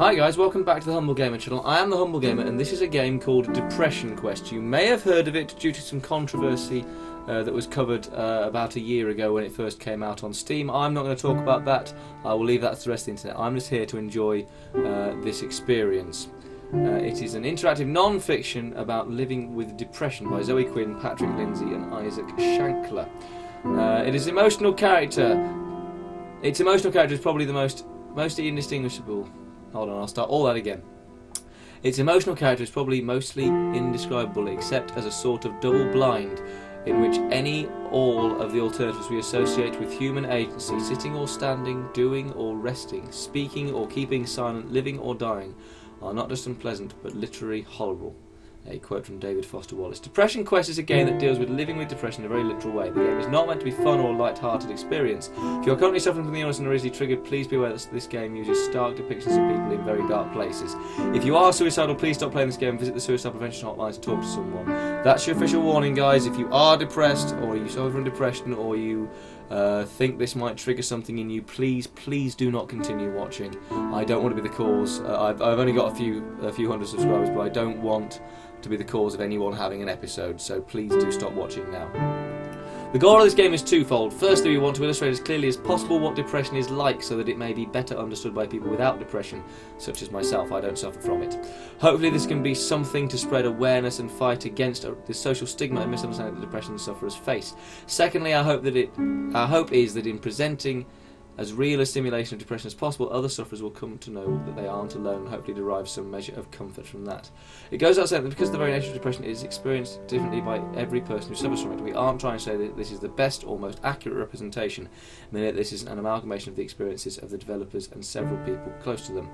Hi guys, welcome back to the Humble Gamer channel. I am the Humble Gamer and this is a game called Depression Quest. You may have heard of it due to some controversy that was covered about a year ago when it first came out on Steam. I'm not going to talk about that. I will leave that to the rest of the internet. I'm just here to enjoy this experience. It is an interactive non-fiction about living with depression by Zoe Quinn, Patrick Lindsay and Isaac Shankler. It is emotional character. Its emotional character is probably the most indistinguishable. Hold on, I'll start all that again. Its emotional character is probably mostly indescribable, except as a sort of double blind, in which all of the alternatives we associate with human agency, sitting or standing, doing or resting, speaking or keeping silent, living or dying, are not just unpleasant, but literally horrible. A quote from David Foster Wallace. Depression Quest is a game that deals with living with depression in a very literal way. The game is not meant to be fun or light-hearted experience. If you're currently suffering from the illness and are easily triggered, please be aware that this game uses stark depictions of people in very dark places. If you are suicidal, please stop playing this game and visit the suicide prevention hotline to talk to someone. That's your official warning, guys. If you are depressed, or you suffer from depression, or you think this might trigger something in you, please do not continue watching. I don't want to be the cause. I've only got a few hundred subscribers, but I don't want to be the cause of anyone having an episode, so please do stop watching now. The goal of this game is twofold. Firstly, we want to illustrate as clearly as possible what depression is like so that it may be better understood by people without depression, such as myself. I don't suffer from it. Hopefully this can be something to spread awareness and fight against the social stigma and misunderstanding that depression sufferers face. Secondly, our hope is that in presenting as real a simulation of depression as possible, other sufferers will come to know that they aren't alone and hopefully derive some measure of comfort from that. It goes without saying that because the very nature of depression is experienced differently by every person who suffers from it, we aren't trying to say that this is the best or most accurate representation, meaning that this is an amalgamation of the experiences of the developers and several people close to them.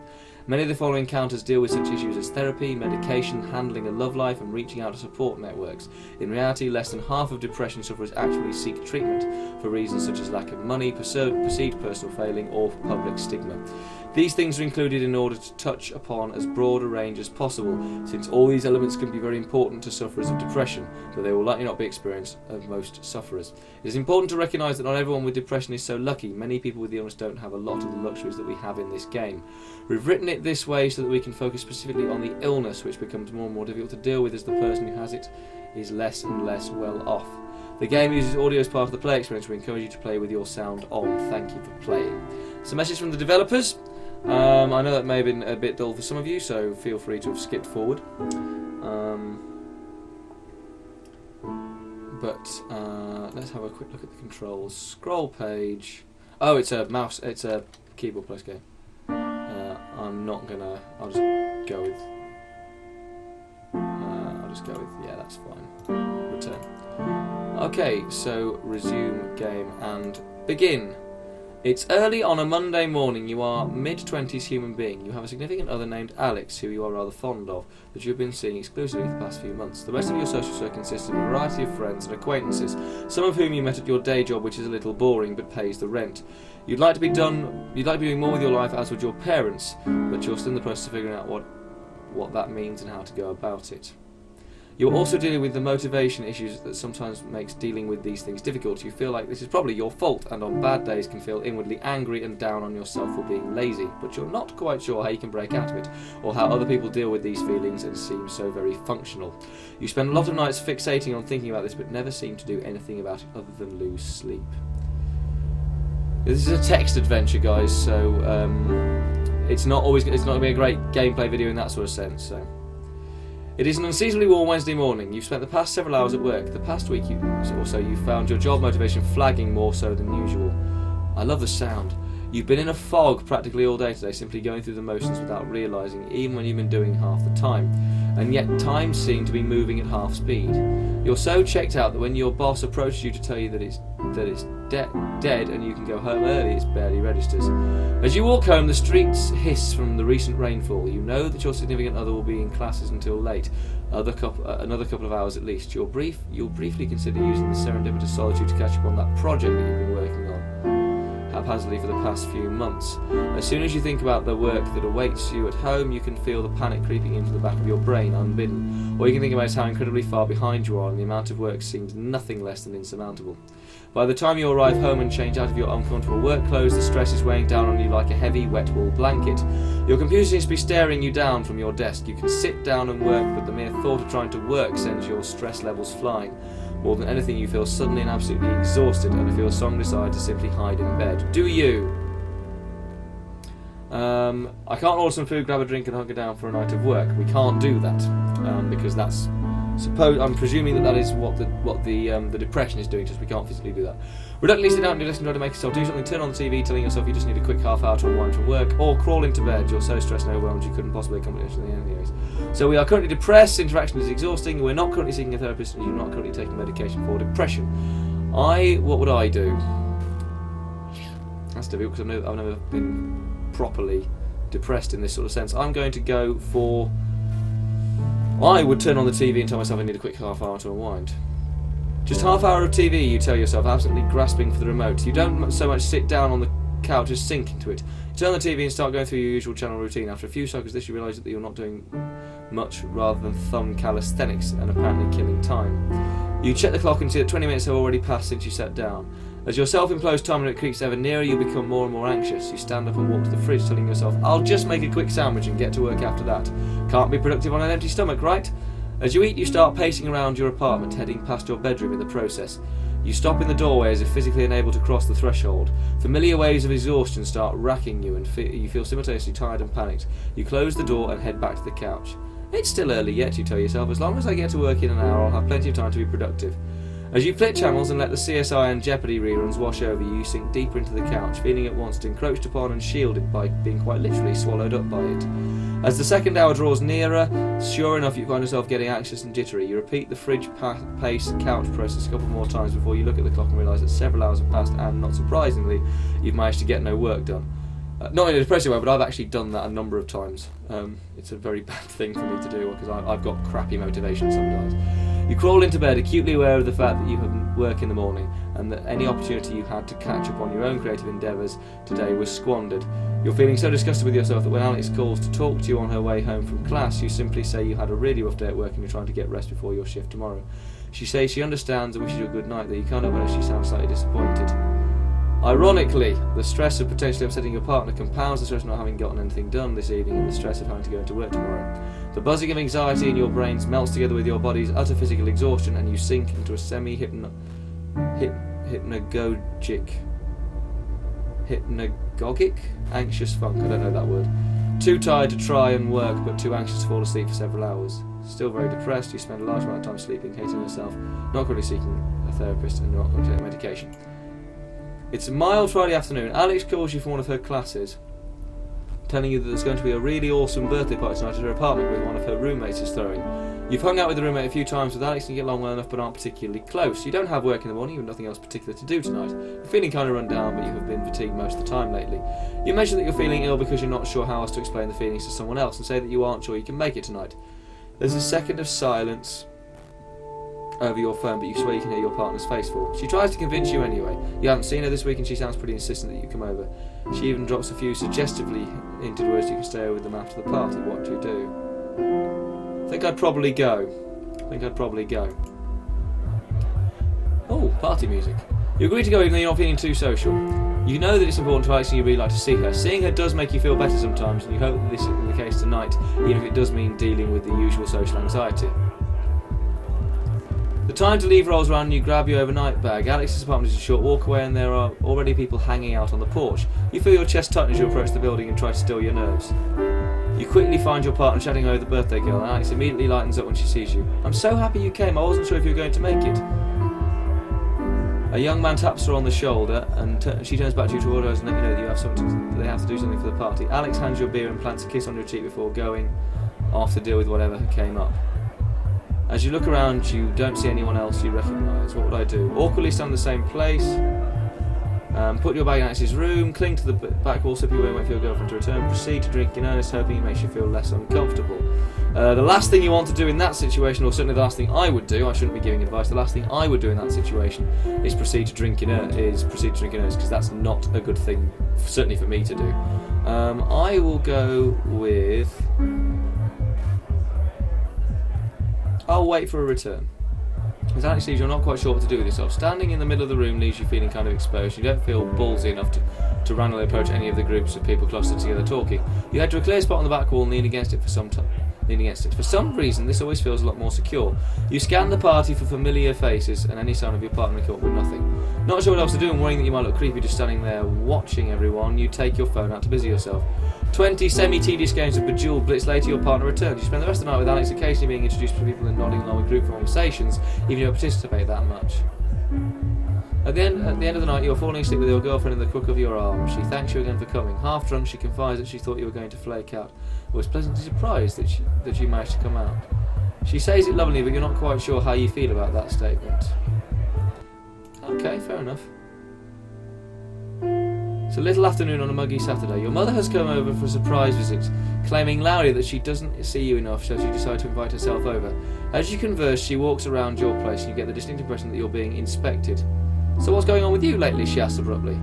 Many of the following encounters deal with such issues as therapy, medication, handling a love life and reaching out to support networks. In reality, less than half of depression sufferers actually seek treatment for reasons such as lack of money, perceived personal failing or public stigma. These things are included in order to touch upon as broad a range as possible, since all these elements can be very important to sufferers of depression, but they will likely not be experienced of most sufferers. It is important to recognise that not everyone with depression is so lucky. Many people with the illness don't have a lot of the luxuries that we have in this game. We've written it this way so that we can focus specifically on the illness, which becomes more and more difficult to deal with as the person who has it is less and less well off. The game uses audio as part of the play experience. We encourage you to play with your sound on. Thank you for playing. It's a message from the developers. I know that may have been a bit dull for some of you, so feel free to have skipped forward. Let's have a quick look at the controls. Scroll page. Oh, it's a mouse. It's a keyboard plus game. I'm not gonna. I'll just go with. Yeah, that's fine. Return. Okay, so resume game and begin. It's early on a Monday morning. You are mid-20s human being. You have a significant other named Alex, who you are rather fond of, that you've been seeing exclusively for the past few months. The rest of your social circle consists of a variety of friends and acquaintances, some of whom you met at your day job, which is a little boring but pays the rent. You'd like to be doing more with your life, as would your parents, but you're still in the process of figuring out what that means and how to go about it. You're also dealing with the motivation issues that sometimes makes dealing with these things difficult. You feel like this is probably your fault, and on bad days can feel inwardly angry and down on yourself for being lazy, but you're not quite sure how you can break out of it, or how other people deal with these feelings and seem so very functional. You spend a lot of nights fixating on thinking about this, but never seem to do anything about it other than lose sleep. This is a text adventure, guys, so it's not going to be a great gameplay video in that sort of sense. So. It is an unseasonably warm Wednesday morning. You've spent the past several hours at work. The past week or so you've found your job motivation flagging more so than usual. I love the sound. You've been in a fog practically all day today, simply going through the motions without realising, even when you've been doing half the time. And yet time seemed to be moving at half speed. You're so checked out that when your boss approaches you to tell you that it's dead and you can go home early, it barely registers. As you walk home, the streets hiss from the recent rainfall. You know that your significant other will be in classes until late, another couple of hours at least. You'll briefly consider using the serendipitous solitude to catch up on that project that you've been working on. haphazardly for the past few months. As soon as you think about the work that awaits you at home, you can feel the panic creeping into the back of your brain unbidden. Or you can think about how incredibly far behind you are, and the amount of work seems nothing less than insurmountable. By the time you arrive home and change out of your uncomfortable work clothes, the stress is weighing down on you like a heavy, wet wool blanket. Your computer seems to be staring you down from your desk. You can sit down and work, but the mere thought of trying to work sends your stress levels flying. More than anything, you feel suddenly and absolutely exhausted and feel a strong desire to simply hide in bed. Do you? I can't order some food, grab a drink and hunker down for a night of work. We can't do that because that's... I'm presuming that is what the depression is doing, just we can't physically do that. Reluctantly sit down and listen, try to make yourself do something, turn on the TV telling yourself you just need a quick half hour to unwind from work, or crawl into bed. You're so stressed and overwhelmed you couldn't possibly accomplish anything anyways. So we are currently depressed, interaction is exhausting, we're not currently seeking a therapist, and you're not currently taking medication for depression. What would I do? That's difficult because I've never been properly depressed in this sort of sense. I'm going to go for... I would turn on the TV and tell myself I need a quick half hour to unwind. Just half hour of TV, you tell yourself, absolutely grasping for the remote. You don't so much sit down on the couch as sink into it. You turn the TV and start going through your usual channel routine. After a few cycles of this, you realise that you're not doing much rather than thumb calisthenics and apparently killing time. You check the clock and see that 20 minutes have already passed since you sat down. As your self-imposed time limit creeps ever nearer, you become more and more anxious. You stand up and walk to the fridge, telling yourself, I'll just make a quick sandwich and get to work after that. Can't be productive on an empty stomach, right? As you eat, you start pacing around your apartment, heading past your bedroom in the process. You stop in the doorway as if physically unable to cross the threshold. Familiar waves of exhaustion start racking you, and you feel simultaneously tired and panicked. You close the door and head back to the couch. It's still early yet, you tell yourself. As long as I get to work in an hour, I'll have plenty of time to be productive. As you flip channels and let the CSI and Jeopardy reruns wash over you, you sink deeper into the couch, feeling at once encroached upon and shielded by being quite literally swallowed up by it. As the second hour draws nearer, sure enough you find yourself getting anxious and jittery. You repeat the fridge-pace couch process a couple more times before you look at the clock and realise that several hours have passed and, not surprisingly, you've managed to get no work done. Not in a depressive way, but I've actually done that a number of times. It's a very bad thing for me to do because I've got crappy motivation sometimes. You crawl into bed, acutely aware of the fact that you have work in the morning and that any opportunity you had to catch up on your own creative endeavours today was squandered. You're feeling so disgusted with yourself that when Alex calls to talk to you on her way home from class, you simply say you had a really rough day at work and you're trying to get rest before your shift tomorrow. She says she understands and wishes you a good night, that you can't help but she sounds slightly disappointed. Ironically, the stress of potentially upsetting your partner compounds the stress of not having gotten anything done this evening and the stress of having to go into work tomorrow. The buzzing of anxiety in your brains melts together with your body's utter physical exhaustion and you sink into a hypnagogic, anxious funk, I don't know that word. Too tired to try and work but too anxious to fall asleep for several hours. Still very depressed, you spend a large amount of time sleeping, hating yourself, not currently seeking a therapist and not currently taking medication. It's a mild Friday afternoon. Alex calls you from one of her classes, telling you that there's going to be a really awesome birthday party tonight at her apartment with one of her roommates is throwing. You've hung out with the roommate a few times with Alex and you get along well enough but aren't particularly close. You don't have work in the morning, you have nothing else particular to do tonight. You're feeling kind of run down, but you have been fatigued most of the time lately. You mention that you're feeling ill because you're not sure how else to explain the feelings to someone else and say that you aren't sure you can make it tonight. There's a second of silence over your phone, but you swear you can hear your partner's face fall. She tries to convince you anyway. You haven't seen her this week and she sounds pretty insistent that you come over. She even drops a few suggestively hinted words you can stay over with them after the party. What do you do? I think I'd probably go. Oh, party music. You agree to go even though you're not feeling too social. You know that it's important to Alex and you really like to see her. Seeing her does make you feel better sometimes and you hope that this is the case tonight, even if it does mean dealing with the usual social anxiety. The time to leave rolls around and you grab your overnight bag. Alex's apartment is a short walk away and there are already people hanging out on the porch. You feel your chest tighten as you approach the building and try to still your nerves. You quickly find your partner chatting over the birthday girl and Alex immediately lightens up when she sees you. I'm so happy you came, I wasn't sure if you were going to make it. A young man taps her on the shoulder and she turns back to you to order and let you know that you have they have to do something for the party. Alex hands you a beer and plants a kiss on your cheek before going off to deal with whatever came up. As you look around, you don't see anyone else you recognise. What would I do? Awkwardly stand in the same place. Put your bag in Alex's room, cling to the back wall, slip away and wait for your girlfriend to return. Proceed to drink in earnest, hoping it makes you feel less uncomfortable. The last thing you want to do in that situation, or certainly the last thing I would do, I shouldn't be giving advice, the last thing I would do in that situation is proceed to drink in earnest, because that's not a good thing, certainly for me to do. I will go with... I'll wait for a return. As Alex sees you're not quite sure what to do with yourself. Standing in the middle of the room leaves you feeling kind of exposed. You don't feel ballsy enough to randomly approach any of the groups of people clustered together talking. You head to a clear spot on the back wall and lean against it for some time. For some reason, this always feels a lot more secure. You scan the party for familiar faces and any sign of your partner caught with nothing. Not sure what else to do and worrying that you might look creepy just standing there watching everyone, you take your phone out to busy yourself. 20 semi-tedious games of Bejeweled Blitz later, your partner returns. You spend the rest of the night with Alex, occasionally being introduced to people and nodding along with group conversations, even if you don't participate that much. At the end of the night, you're falling asleep with your girlfriend in the crook of your arm. She thanks you again for coming. Half drunk, she confides that she thought you were going to flake out. Was pleasantly surprised that you managed to come out. She says it lovingly, but you're not quite sure how you feel about that statement. Okay, fair enough. It's a little afternoon on a muggy Saturday. Your mother has come over for a surprise visit, claiming loudly that she doesn't see you enough, so she decides to invite herself over. As you converse, she walks around your place and you get the distinct impression that you're being inspected. So what's going on with you lately? She asks abruptly.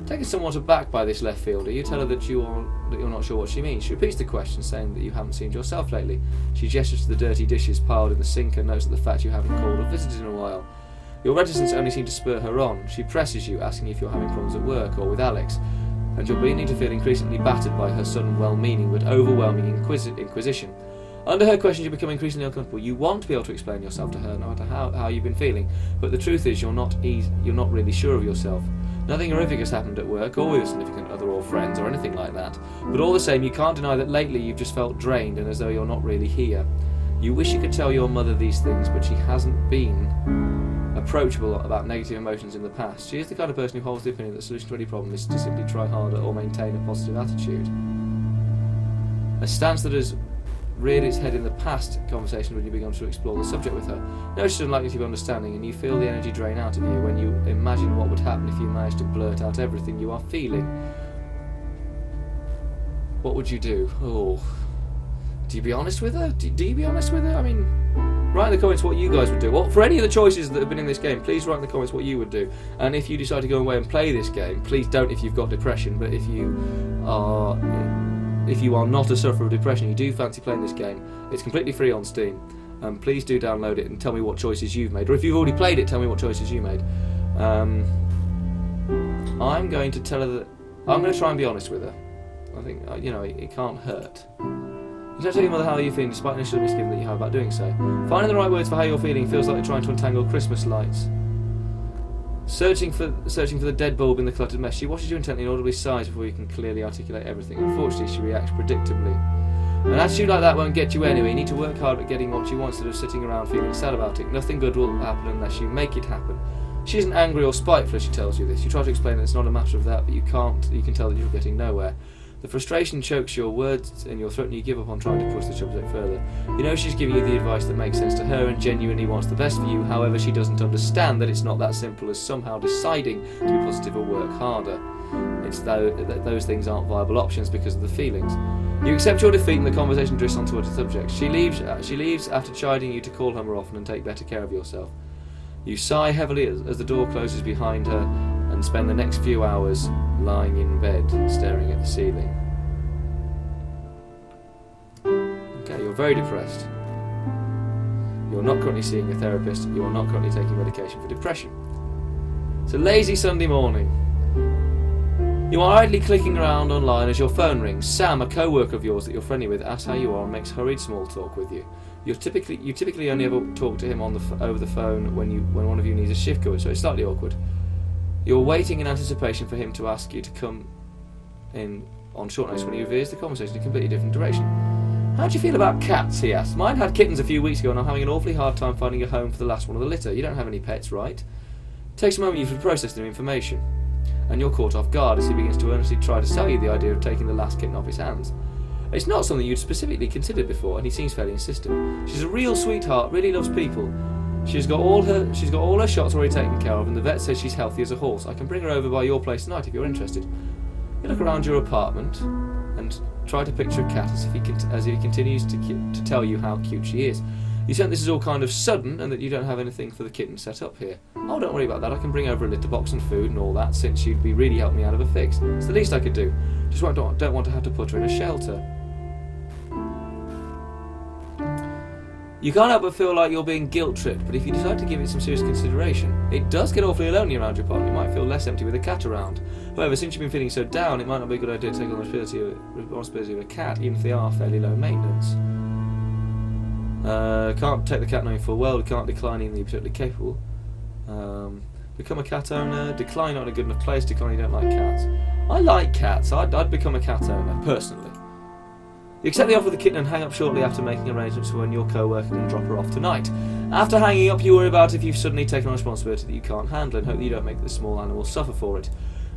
Taken somewhat aback by this left fielder, you tell her that you're not sure what she means. She repeats the question, saying that you haven't seen yourself lately. She gestures to the dirty dishes piled in the sink and notes the fact you haven't called or visited in a while. Your reticence only seems to spur her on. She presses you, asking if you're having problems at work or with Alex, and you're beginning to feel increasingly battered by her sudden well-meaning but overwhelming inquisition. Under her questions, you become increasingly uncomfortable. You want to be able to explain yourself to her, no matter how you've been feeling, but the truth is you're not really sure of yourself. Nothing horrific has happened at work, or with a significant other or friends, or anything like that. But all the same, you can't deny that lately you've just felt drained and as though you're not really here. You wish you could tell your mother these things, but she hasn't been approachable about negative emotions in the past. She is the kind of person who holds the opinion that the solution to any problem is to simply try harder or maintain a positive attitude. A stance that has reared its head in the past conversation when you began to explore the subject with her. No, she's unlikely to be understanding, and you feel the energy drain out of you when you imagine what would happen if you managed to blurt out everything you are feeling. What would you do? Oh, do you be honest with her? Do you be honest with her? I mean, write in the comments what you guys would do. Well, for any of the choices that have been in this game, please write in the comments what you would do. And if you decide to go away and play this game, please don't if you've got depression, but if you are not a sufferer of depression, you do fancy playing this game, it's completely free on Steam. Please do download it and tell me what choices you've made. Or if you've already played it, tell me what choices you made. I'm going to tell her that... I'm going to try and be honest with her. I think, it can't hurt. You don't tell your mother how you're feeling, despite initial misgiving that you have about doing so. Finding the right words for how you're feeling feels like you're trying to untangle Christmas lights. Searching for the dead bulb in the cluttered mess, she watches you intently and audibly sighs before you can clearly articulate everything. Unfortunately, she reacts predictably. An attitude like that won't get you anywhere. You need to work hard at getting what you want instead of sitting around feeling sad about it. Nothing good will happen unless you make it happen. She isn't angry or spiteful as she tells you this. You try to explain that it's not a matter of that, but you can't. You can tell that you're getting nowhere. The frustration chokes your words in your throat and you give up on trying to push the subject further. You know she's giving you the advice that makes sense to her and genuinely wants the best for you, however she doesn't understand that it's not that simple as somehow deciding to be positive or work harder. It's that those things aren't viable options because of the feelings. You accept your defeat and the conversation drifts on towards the subject. She leaves after chiding you to call her more often and take better care of yourself. You sigh heavily as the door closes behind her and spend the next few hours lying in bed staring at the ceiling. Okay, you're very depressed. You're not currently seeing a therapist. You are not currently taking medication for depression. It's a lazy Sunday morning. You are idly clicking around online as your phone rings. Sam, a co-worker of yours that you're friendly with, asks how you are and makes hurried small talk with you. You typically only ever talk to him over the phone when one of you needs a shift covered, so it's slightly awkward. You're waiting in anticipation for him to ask you to come in on short notice when he veers the conversation in a completely different direction. How do you feel about cats? He asks. Mine had kittens a few weeks ago and I'm having an awfully hard time finding a home for the last one of the litter. You don't have any pets, right? It takes a moment for you to process the information, and you're caught off guard as he begins to earnestly try to sell you the idea of taking the last kitten off his hands. It's not something you'd specifically considered before, and he seems fairly insistent. She's a real sweetheart, really loves people. She's got all her shots already taken care of, and the vet says she's healthy as a horse. I can bring her over by your place tonight if you're interested. You look around your apartment and try to picture a cat as he continues to tell you how cute she is. You sense this is all kind of sudden and that you don't have anything for the kitten set up here. Oh, don't worry about that. I can bring over a litter box and food and all that, since you'd be really helping me out of a fix. It's the least I could do. Just don't want to have to put her in a shelter. You can't help but feel like you're being guilt-tripped, but if you decide to give it some serious consideration, it does get awfully lonely around your apartment. You might feel less empty with a cat around. However, since you've been feeling so down, it might not be a good idea to take on the responsibility of a cat, even if they are fairly low maintenance. Can't take the cat knowing full well, can't decline even though you're particularly capable. Become a cat owner, decline not in a good enough place, decline you don't like cats. I like cats, I'd become a cat owner, personally. You accept the offer of the kitten and hang up shortly after making arrangements for when your co-worker can drop her off tonight. After hanging up, you worry about if you've suddenly taken on a responsibility that you can't handle and hope that you don't make the small animal suffer for it.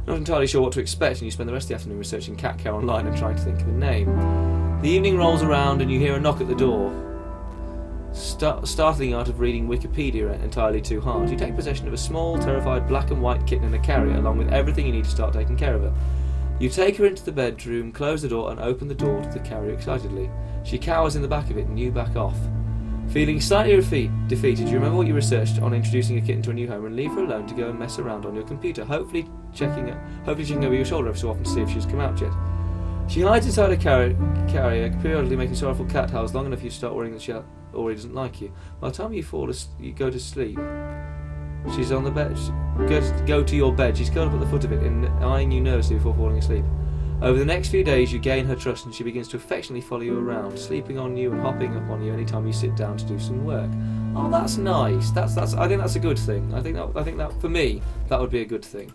Not entirely sure what to expect, and you spend the rest of the afternoon researching cat care online and trying to think of a name. The evening rolls around and you hear a knock at the door. Startling out of reading Wikipedia entirely too hard, you take possession of a small, terrified black and white kitten in a carrier, along with everything you need to start taking care of her. You take her into the bedroom, close the door and open the door to the carrier excitedly. She cowers in the back of it and you back off. Feeling slightly defeated, you remember what you researched on introducing a kitten to a new home and leave her alone to go and mess around on your computer, hopefully checking over your shoulder every so often to see if she's come out yet. She hides inside a carrier, periodically making sorrowful cat howls long enough you start worrying that she already doesn't like you. By the time you go to sleep, she's on the bed. Go to your bed. She's curled up at the foot of it and eyeing you nervously before falling asleep. Over the next few days, you gain her trust, and she begins to affectionately follow you around, sleeping on you and hopping up on you anytime you sit down to do some work. Oh, that's nice. I think that's a good thing. I think that for me, that would be a good thing.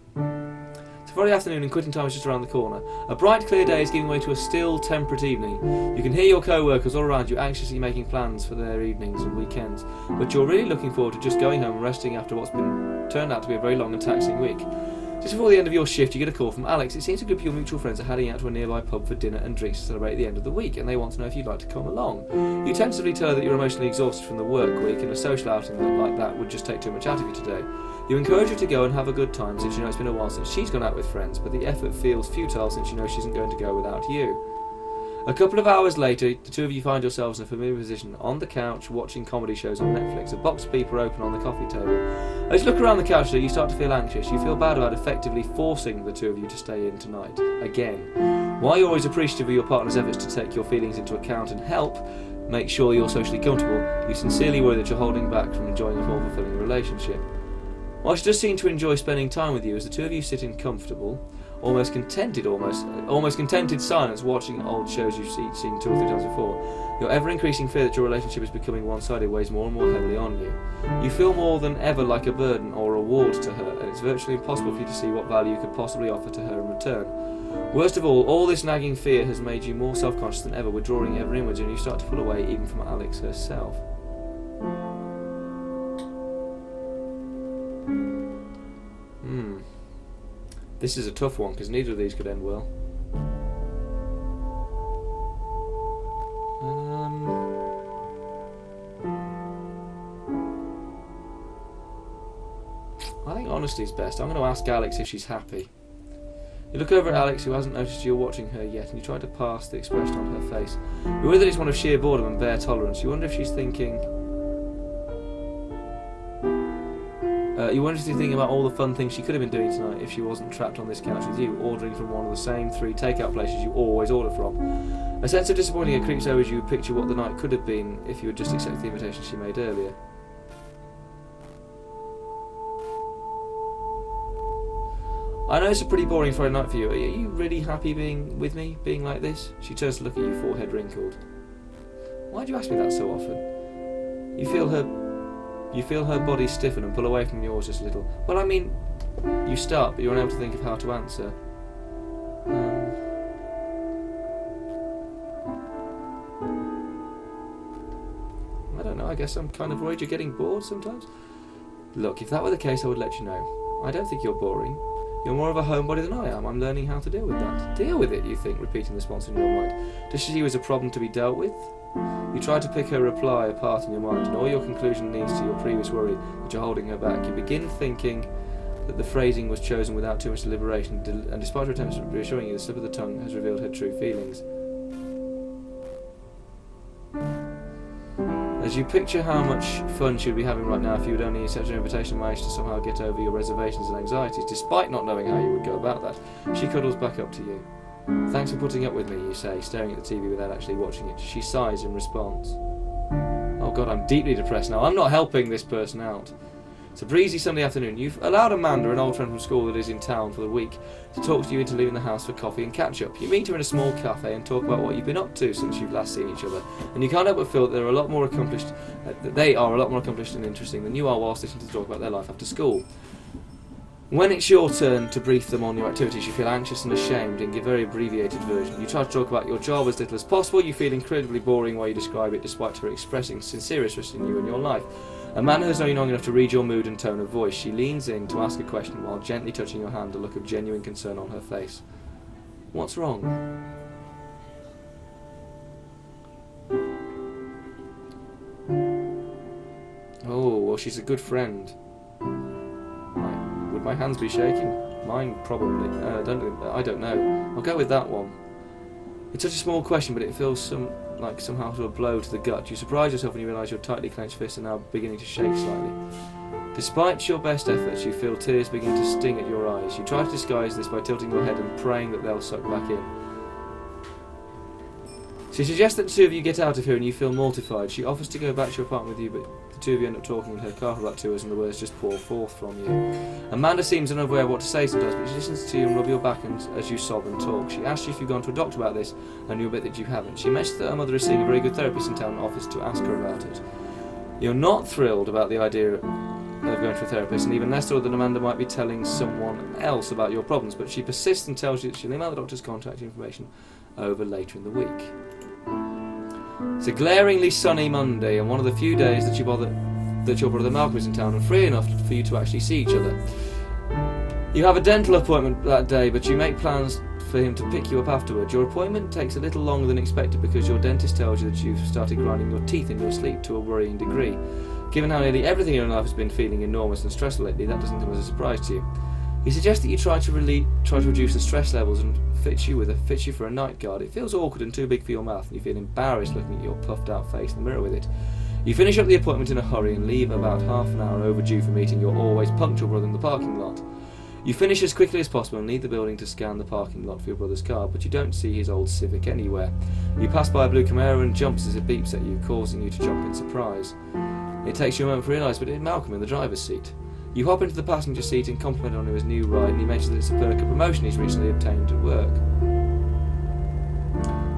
It's Friday afternoon and quitting time is just around the corner. A bright, clear day is giving way to a still, temperate evening. You can hear your co-workers all around you anxiously making plans for their evenings and weekends, but you're really looking forward to just going home and resting after what's turned out to be a very long and taxing week. Just before the end of your shift, you get a call from Alex. It seems a group of your mutual friends are heading out to a nearby pub for dinner and drinks to celebrate the end of the week, and they want to know if you'd like to come along. You tentatively tell her that you're emotionally exhausted from the work week, and a social outing like that would just take too much out of you today. You encourage her to go and have a good time, since you know it's been a while since she's gone out with friends, but the effort feels futile since you know she isn't going to go without you. A couple of hours later, the two of you find yourselves in a familiar position on the couch watching comedy shows on Netflix, a box of paper open on the coffee table. As you look around the couch though, you start to feel anxious. You feel bad about effectively forcing the two of you to stay in tonight. Again. While you're always appreciative of your partner's efforts to take your feelings into account and help make sure you're socially comfortable, you sincerely worry that you're holding back from enjoying a more fulfilling relationship. While she does seem to enjoy spending time with you, as the two of you sit in comfortable, almost contented silence watching old shows you've seen 2 or 3 times before, your ever-increasing fear that your relationship is becoming one-sided weighs more and more heavily on you. You feel more than ever like a burden or a reward to her, and it's virtually impossible for you to see what value you could possibly offer to her in return. Worst of all this nagging fear has made you more self-conscious than ever, withdrawing ever inwards, and you start to pull away even from Alex herself. This is a tough one, because neither of these could end well. I think honesty is best. I'm going to ask Alex if she's happy. You look over at Alex, who hasn't noticed you're watching her yet, and you try to pass the expression on her face. You worry that it's one of sheer boredom and bare tolerance. You wonder if she's thinking... You wonder if she's thinking about all the fun things she could have been doing tonight if she wasn't trapped on this couch with you, ordering from one of the same 3 takeout places you always order from. A sense of disappointing creeps over as you picture what the night could have been if you had just accepted the invitation she made earlier. I know it's a pretty boring Friday night for you. Are you really happy being with me, being like this? She turns to look at you, forehead wrinkled. Why do you ask me that so often? You feel her body stiffen and pull away from yours just a little. Well, I mean, you start, but you're unable to think of how to answer. I don't know, I guess I'm kind of worried you're getting bored sometimes. Look, if that were the case, I would let you know. I don't think you're boring. You're more of a homebody than I am. I'm learning how to deal with that. Deal with it, you think, repeating the response in your mind. Does she see you as a problem to be dealt with? You try to pick her reply apart in your mind, and all your conclusion leads to your previous worry that you're holding her back. You begin thinking that the phrasing was chosen without too much deliberation, and despite her attempts at reassuring you, the slip of the tongue has revealed her true feelings. As you picture how much fun she would be having right now if you would only accept her invitation and manage to somehow get over your reservations and anxieties, despite not knowing how you would go about that, she cuddles back up to you. "Thanks for putting up with me," you say, staring at the TV without actually watching it. She sighs in response. "Oh God, I'm deeply depressed now. I'm not helping this person out." It's a breezy Sunday afternoon. You've allowed Amanda, an old friend from school that is in town for the week, to talk to you into leaving the house for coffee and catch up. You meet her in a small cafe and talk about what you've been up to since you've last seen each other, and you can't help but feel that they are a lot more accomplished and interesting than you are whilst listening to talk about their life after school. When it's your turn to brief them on your activities, you feel anxious and ashamed and give a very abbreviated version. You try to talk about your job as little as possible. You feel incredibly boring while you describe it, despite her expressing sincere interest in you and your life. Amanda has known you long enough to read your mood and tone of voice. She leans in to ask a question while gently touching your hand, a look of genuine concern on her face. "What's wrong?" "Oh, well, she's a good friend." Would my hands be shaking? Mine probably. I don't know. I'll go with that one. It's such a small question, but it feels like somehow a blow to the gut. You surprise yourself when you realise your tightly clenched fists are now beginning to shake slightly. Despite your best efforts, you feel tears begin to sting at your eyes. You try to disguise this by tilting your head and praying that they'll suck back in. She suggests that the two of you get out of here, and you feel mortified. She offers to go back to your apartment with you, but the two of you end up talking in her car for about 2 hours, and the words just pour forth from you. Amanda seems unaware of what to say sometimes, but she listens to you and rub your back as you sob and talk. She asks you if you've gone to a doctor about this, and you admit that you haven't. She mentions that her mother is seeing a very good therapist in town and offers to ask her about it. You're not thrilled about the idea of going to a therapist, and even less thrilled that Amanda might be telling someone else about your problems, but she persists and tells you that she'll email the doctor's contact information over later in the week. It's a glaringly sunny Monday, and one of the few days that your brother Malcolm is in town and free enough for you to actually see each other. You have a dental appointment that day, but you make plans for him to pick you up afterwards. Your appointment takes a little longer than expected because your dentist tells you that you've started grinding your teeth in your sleep to a worrying degree. Given how nearly everything in your life has been feeling enormous and stressful lately, that doesn't come as a surprise to you. He suggests that you try to reduce the stress levels and fits you for a night guard. It feels awkward and too big for your mouth, and you feel embarrassed looking at your puffed out face in the mirror with it. You finish up the appointment in a hurry and leave about half an hour overdue for meeting your always punctual brother in the parking lot. You finish as quickly as possible and leave the building to scan the parking lot for your brother's car, but you don't see his old Civic anywhere. You pass by a blue Camaro and jumps as it beeps at you, causing you to jump in surprise. It takes you a moment to realise, but it's Malcolm in the driver's seat. You hop into the passenger seat and compliment on his new ride, and he mentions that it's a perk of promotion he's recently obtained at work.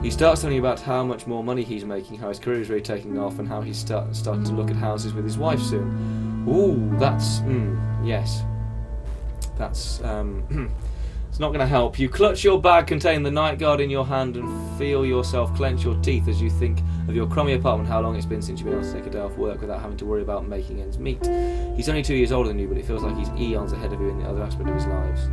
He starts telling you about how much more money he's making, how his career is really taking off, and how he's starting to look at houses with his wife soon. Ooh, yes. That's, it's not going to help. You clutch your bag containing the night guard in your hand and feel yourself clench your teeth as you think of your crummy apartment, how long it's been since you've been able to take a day off work without having to worry about making ends meet. He's only 2 years older than you, but it feels like he's eons ahead of you in the other aspect of his lives.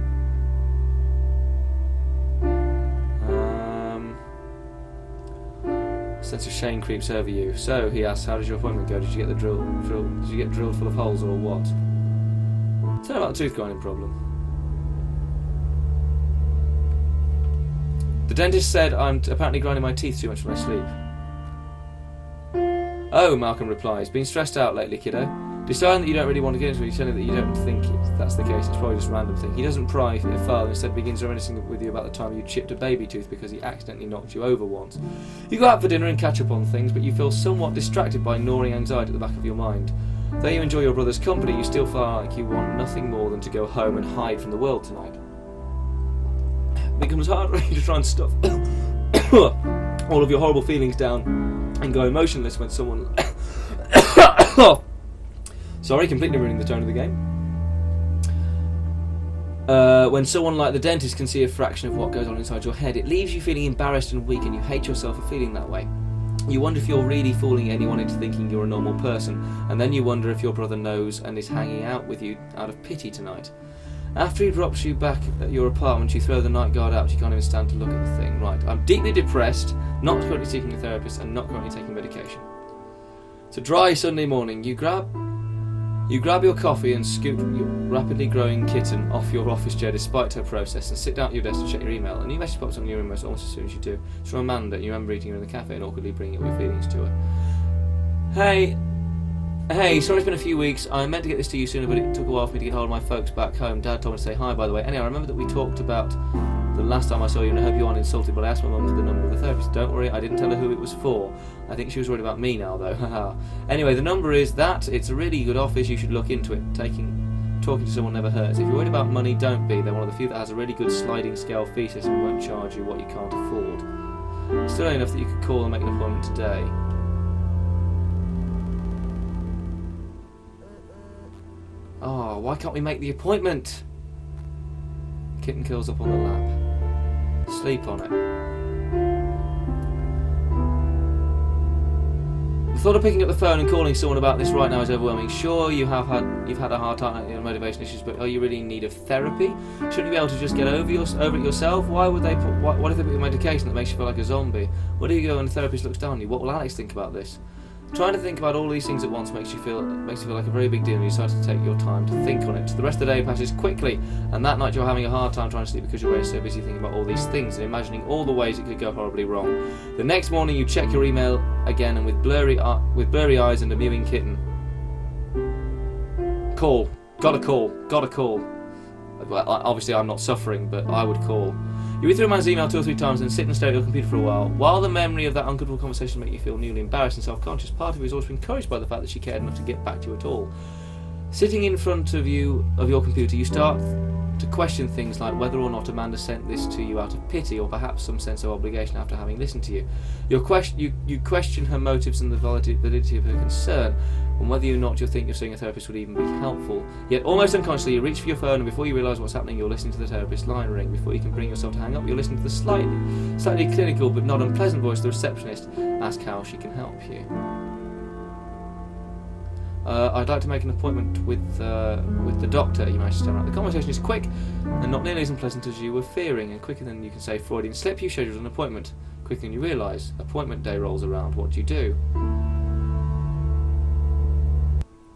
A sense of shame creeps over you. So, he asks, how did your appointment go? Did you get Did you get drilled full of holes or what? Tell me about the tooth grinding problem. The dentist said I'm apparently grinding my teeth too much for my sleep. Oh, Malcolm replies, been stressed out lately, kiddo. Deciding that you don't really want to get into it, you tell him that you don't think that's the case, it's probably just a random thing. He doesn't pry far, instead begins reminiscing with you about the time you chipped a baby tooth because he accidentally knocked you over once. You go out for dinner and catch up on things, but you feel somewhat distracted by gnawing anxiety at the back of your mind. Though you enjoy your brother's company, you still feel like you want nothing more than to go home and hide from the world tonight. It becomes hard for you to try and stuff all of your horrible feelings down and go emotionless when someone... Sorry, completely ruining the tone of the game. When someone like the dentist can see a fraction of what goes on inside your head, it leaves you feeling embarrassed and weak, and you hate yourself for feeling that way. You wonder if you're really fooling anyone into thinking you're a normal person, and then you wonder if your brother knows and is hanging out with you out of pity tonight. After he drops you back at your apartment, you throw the night guard out. You can't even stand to look at the thing. Right, I'm deeply depressed, not currently seeking a therapist, and not currently taking medication. It's a dry Sunday morning. You grab your coffee and scoop your rapidly growing kitten off your office chair despite her process and sit down at your desk to check your email. A new message pops up on your inbox almost as soon as you do. It's from Amanda. You remember meeting her in the cafe and awkwardly bringing up your feelings to her. Hey, sorry it's been a few weeks. I meant to get this to you sooner, but it took a while for me to get hold of my folks back home. Dad told me to say hi, by the way. Anyway, I remember that we talked about the last time I saw you, and I hope you aren't insulted, but I asked my mum for the number of the therapist. Don't worry, I didn't tell her who it was for. I think she was worried about me now, though. Anyway, the number is that. It's a really good office. You should look into it. Talking to someone never hurts. If you're worried about money, don't be. They're one of the few that has a really good sliding scale fee system and won't charge you what you can't afford. Still only enough that you could call and make an appointment today. Oh, why can't we make the appointment? Kitten curls up on the lap. Sleep on it. The thought of picking up the phone and calling someone about this right now is overwhelming. Sure, you've had a hard time, motivation issues, but are you really in need of therapy? Shouldn't you be able to just get over it yourself? What if they put you on medication that makes you feel like a zombie? Where do you go when the therapist looks down on you? What will Alex think about this? Trying to think about all these things at once makes you feel like a very big deal, and you decide to take your time to think on it. The rest of the day passes quickly, and that night you're having a hard time trying to sleep because your brain is so busy thinking about all these things and imagining all the ways it could go horribly wrong. The next morning you check your email again, and with blurry eyes and a mewing kitten. Call. Gotta call. Well, obviously I'm not suffering, but I would call. You read through a man's email 2 or 3 times and sit and stare at your computer for a while. While the memory of that uncomfortable conversation makes you feel newly embarrassed and self-conscious, part of you is also encouraged by the fact that she cared enough to get back to you at all. Sitting in front of your computer, you start to question things like whether or not Amanda sent this to you out of pity or perhaps some sense of obligation after having listened to you. You question her motives and the validity of her concern, and whether or not you think you're seeing a therapist would even be helpful. Yet almost unconsciously you reach for your phone, and before you realise what's happening, you're listening to the therapist's line ring. Before you can bring yourself to hang up, you're listening to the slightly clinical but not unpleasant voice of the receptionist ask how she can help you. I'd like to make an appointment with the doctor. You manage to stand around. The conversation is quick and not nearly as unpleasant as you were fearing, and quicker than you can say Freudian slip. You scheduled an appointment. Quicker than you realise. Appointment day rolls around. What do?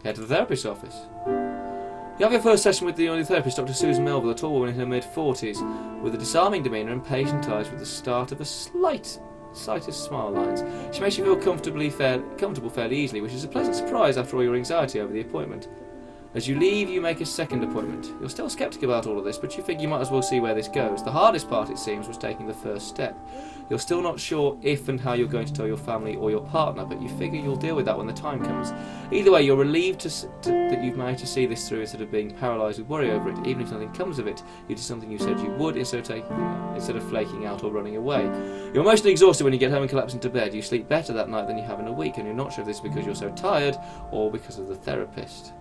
Head to the therapist's office. You have your first session with the only therapist, Dr. Susan Melville, a tall woman in her mid-40s, with a disarming demeanour and patient eyes with the start of a slightest smile lines. She makes you feel comfortable fairly easily, which is a pleasant surprise after all your anxiety over the appointment. As you leave, you make a second appointment. You're still sceptical about all of this, but you figure you might as well see where this goes. The hardest part, it seems, was taking the first step. You're still not sure if and how you're going to tell your family or your partner, but you figure you'll deal with that when the time comes. Either way, you're relieved that you've managed to see this through instead of being paralysed with worry over it. Even if nothing comes of it, you do something you said you would instead of flaking out or running away. You're emotionally exhausted when you get home and collapse into bed. You sleep better that night than you have in a week, and you're not sure if this is because you're so tired or because of the therapist.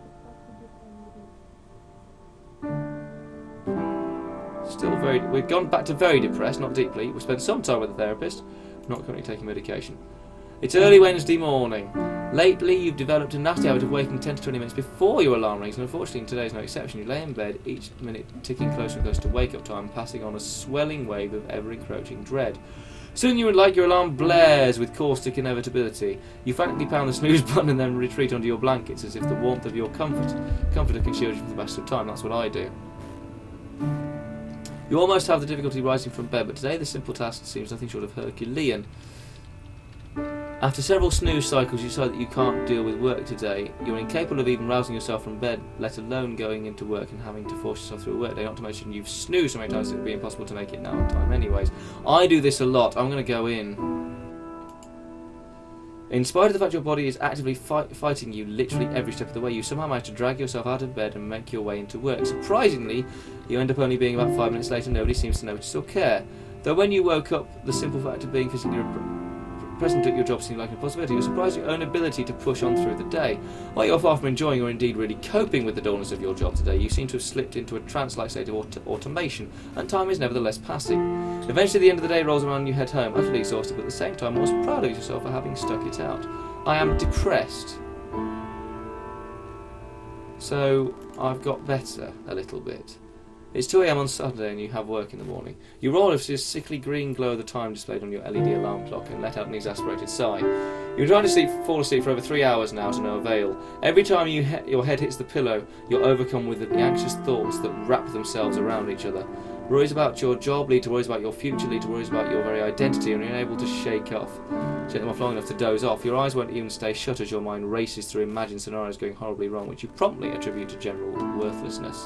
We've gone back to very depressed, not deeply. We spent some time with the therapist, not currently taking medication. It's early Wednesday morning. Lately, you've developed a nasty habit of waking 10 to 20 minutes before your alarm rings, and unfortunately today's no exception. You lay in bed, each minute ticking closer and closer to wake-up time, passing on a swelling wave of ever-encroaching dread. Soon you would like your alarm blares with caustic inevitability. You frantically pound the snooze button and then retreat under your blankets as if the warmth of your comforter can shield you from the best of time. That's what I do. You almost have the difficulty rising from bed, but today the simple task seems nothing short of Herculean. After several snooze cycles, you decide that you can't deal with work today. You're incapable of even rousing yourself from bed, let alone going into work and having to force yourself through a work day, not to mention you've snoozed so many times it would be impossible to make it now on time anyways. I do this a lot. I'm going to go in. In spite of the fact your body is actively fighting you literally every step of the way, you somehow manage to drag yourself out of bed and make your way into work. Surprisingly, you end up only being about 5 minutes late and nobody seems to notice or care. Though when you woke up, the simple fact of being physically present at your job seemed like an impossibility. You're surprised at your own ability to push on through the day. While you're far from enjoying or indeed really coping with the dullness of your job today, you seem to have slipped into a trance-like state of automation, and time is nevertheless passing. Eventually the end of the day rolls around and you head home, utterly exhausted, but at the same time almost proud of yourself for having stuck it out. I am depressed. So I've got better a little bit. It's 2 AM on Saturday and you have work in the morning. You roll over to the sickly green glow of the time displayed on your LED alarm clock and let out an exasperated sigh. You've been trying to fall asleep for over 3 hours now to no avail. Every time your head hits the pillow, you're overcome with the anxious thoughts that wrap themselves around each other. Worries about your job lead to worries about your future, lead to worries about your very identity, and you're unable to shake them off long enough to doze off. Your eyes won't even stay shut as your mind races through imagined scenarios going horribly wrong, which you promptly attribute to general worthlessness.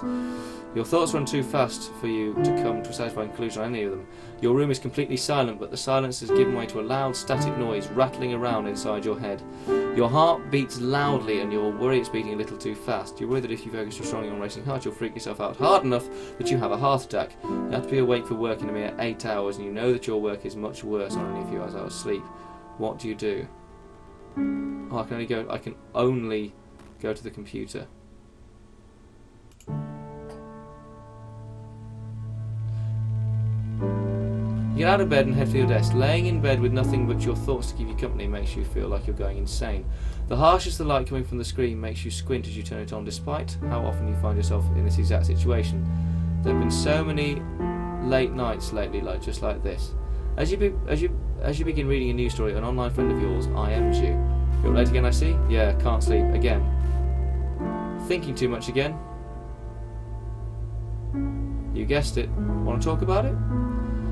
Your thoughts run too fast for you to come to a satisfying conclusion on any of them. Your room is completely silent, but the silence has given way to a loud static noise rattling around inside your head. Your heart beats loudly and you're worried it's beating a little too fast. You're worried that if you focus too strongly on racing heart, you'll freak yourself out hard enough that you have a heart attack. You have to be awake for work in a mere 8 hours, and you know that your work is much worse on only a few hours sleep. What do? Oh, I can only go to the computer. You get out of bed and head for your desk. Laying in bed with nothing but your thoughts to keep you company makes you feel like you're going insane. The harshest the light coming from the screen makes you squint as you turn it on, despite how often you find yourself in this exact situation. There have been so many late nights lately, just like this. As you begin reading a news story, an online friend of yours IMs you. You're up late again, I see? Yeah, can't sleep again. Thinking too much again? You guessed it. Want to talk about it?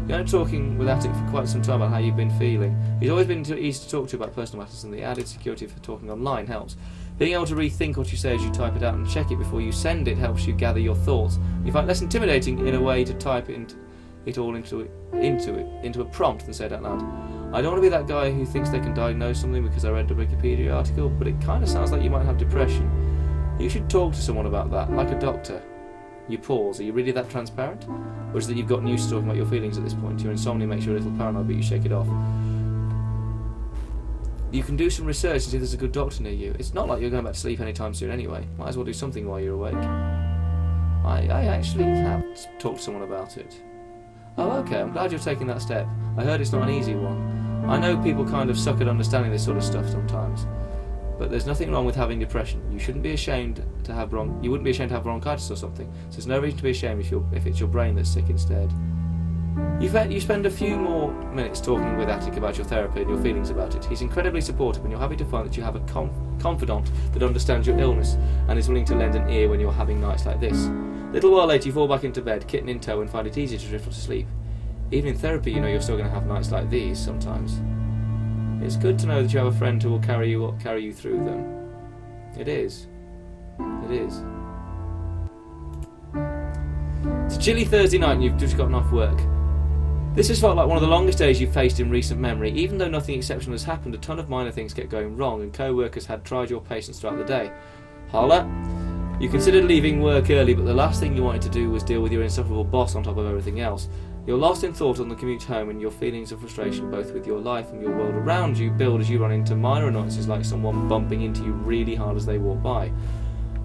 You've been talking with Attic for quite some time about how you've been feeling. He's always been easy to talk to about personal matters, and the added security for talking online helps. Being able to rethink what you say as you type it out and check it before you send it helps you gather your thoughts. You find it less intimidating in a way to type it all into a prompt than say it out loud. I don't want to be that guy who thinks they can diagnose something because I read a Wikipedia article, but it kind of sounds like you might have depression. You should talk to someone about that, like a doctor. You pause. Are you really that transparent? Or is it that you've gotten used to talking about your feelings at this point? Your insomnia makes you a little paranoid, but you shake it off. You can do some research and see if there's a good doctor near you. It's not like you're going back to sleep anytime soon anyway. Might as well do something while you're awake. I actually have talked to someone about it. Oh, okay, I'm glad you're taking that step. I heard it's not an easy one. I know people kind of suck at understanding this sort of stuff sometimes. But there's nothing wrong with having depression. You shouldn't be ashamed to have you wouldn't be ashamed to have bronchitis or something. So there's no reason to be ashamed if it's your brain that's sick instead. You spend a few more minutes talking with Attic about your therapy and your feelings about it. He's incredibly supportive, and you're happy to find that you have a confidant that understands your illness and is willing to lend an ear when you're having nights like this. A little while later, you fall back into bed, kitten in tow, and find it easy to drift off to sleep. Even in therapy, you know you're still going to have nights like these sometimes. It's good to know that you have a friend who will carry you through them. It is. It is. It's a chilly Thursday night and you've just gotten off work. This has felt like one of the longest days you've faced in recent memory. Even though nothing exceptional has happened, a ton of minor things get going wrong, and co-workers had tried your patience throughout the day. Holla! You considered leaving work early, but the last thing you wanted to do was deal with your insufferable boss on top of everything else. You're lost in thought on the commute home, and your feelings of frustration both with your life and your world around you build as you run into minor annoyances like someone bumping into you really hard as they walk by.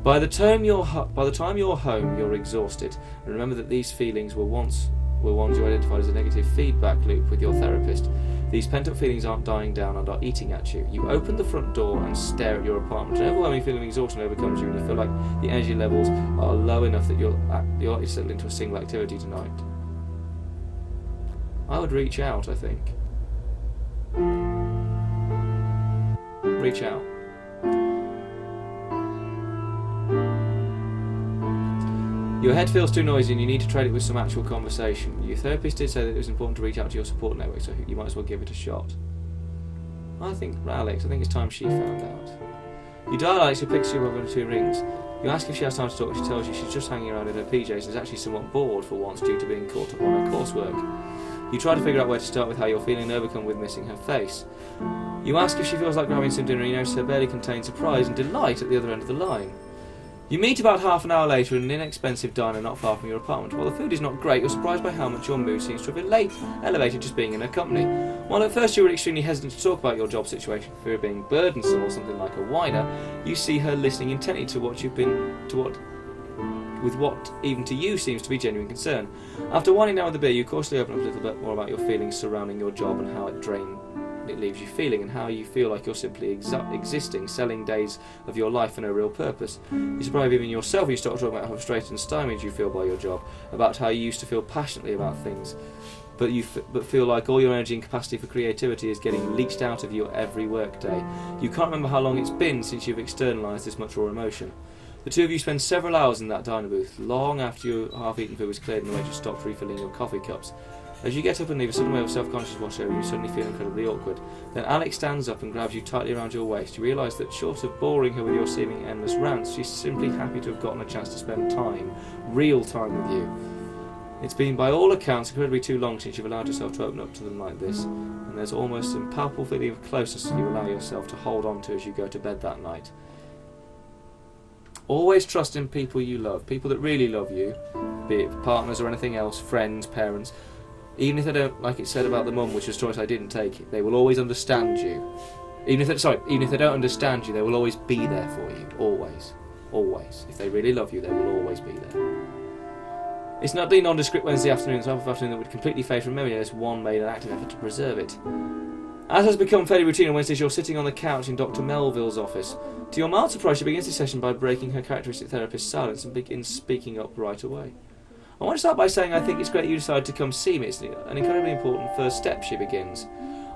By the time you're home, you're exhausted, and remember that these feelings were ones you identified as a negative feedback loop with your therapist. These pent-up feelings aren't dying down and are eating at you. You open the front door and stare at your apartment. An overwhelming feeling of exhaustion overcomes you, and you feel like the energy levels are low enough that you're likely to settle into a single activity tonight. I would reach out, I think. Reach out. Your head feels too noisy and you need to trade it with some actual conversation. Your therapist did say that it was important to reach out to your support network, so you might as well give it a shot. I think it's time she found out. You dial Alex, who picks you up on 2 rings. You ask if she has time to talk. She tells you she's just hanging around in her PJs and is actually somewhat bored for once due to being caught up on her coursework. You try to figure out where to start with how you're feeling and overcome with missing her face. You ask if she feels like grabbing some dinner and you notice her barely contains surprise and delight at the other end of the line. You meet about half an hour later in an inexpensive diner not far from your apartment. While the food is not great, you're surprised by how much your mood seems to have elevated just being in her company. While at first you were extremely hesitant to talk about your job situation for fear of being burdensome or something like a whiner, you see her listening intently to what even to you seems to be genuine concern. After winding down with the beer, you cautiously open up a little bit more about your feelings surrounding your job and how it it leaves you feeling, and how you feel like you're simply existing, selling days of your life for no real purpose. You surprise even yourself when you start talking about how frustrated and stymied you feel by your job, about how you used to feel passionately about things, but feel like all your energy and capacity for creativity is getting leached out of you every work day. You can't remember how long it's been since you've externalised this much raw emotion. The two of you spend several hours in that diner booth, long after your half-eaten food was cleared and the waitress stopped refilling your coffee cups. As you get up and leave, a sudden wave of self-conscious wash over you, you suddenly feel incredibly awkward. Then Alex stands up and grabs you tightly around your waist. You realise that short of boring her with your seeming endless rants, she's simply happy to have gotten a chance to spend time, real time with you. It's been, by all accounts, incredibly too long since you've allowed yourself to open up to them like this, and there's almost an impalpable feeling of closeness you allow yourself to hold on to as you go to bed that night. Always trust in people you love, people that really love you, be it partners or anything else, friends, parents. Even if they don't, like it said about the mum, which was a choice I didn't take, they will always understand you. Even if they don't understand you, they will always be there for you. Always. Always. If they really love you, they will always be there. It's not the nondescript Wednesday afternoon, the type of afternoon that would completely fade from memory unless one made an active effort to preserve it. As has become fairly routine on Wednesdays, you're sitting on the couch in Dr. Melville's office. To your mild surprise, she begins the session by breaking her characteristic therapist's silence and begins speaking up right away. I want to start by saying I think it's great you decided to come see me. It's an incredibly important first step, she begins.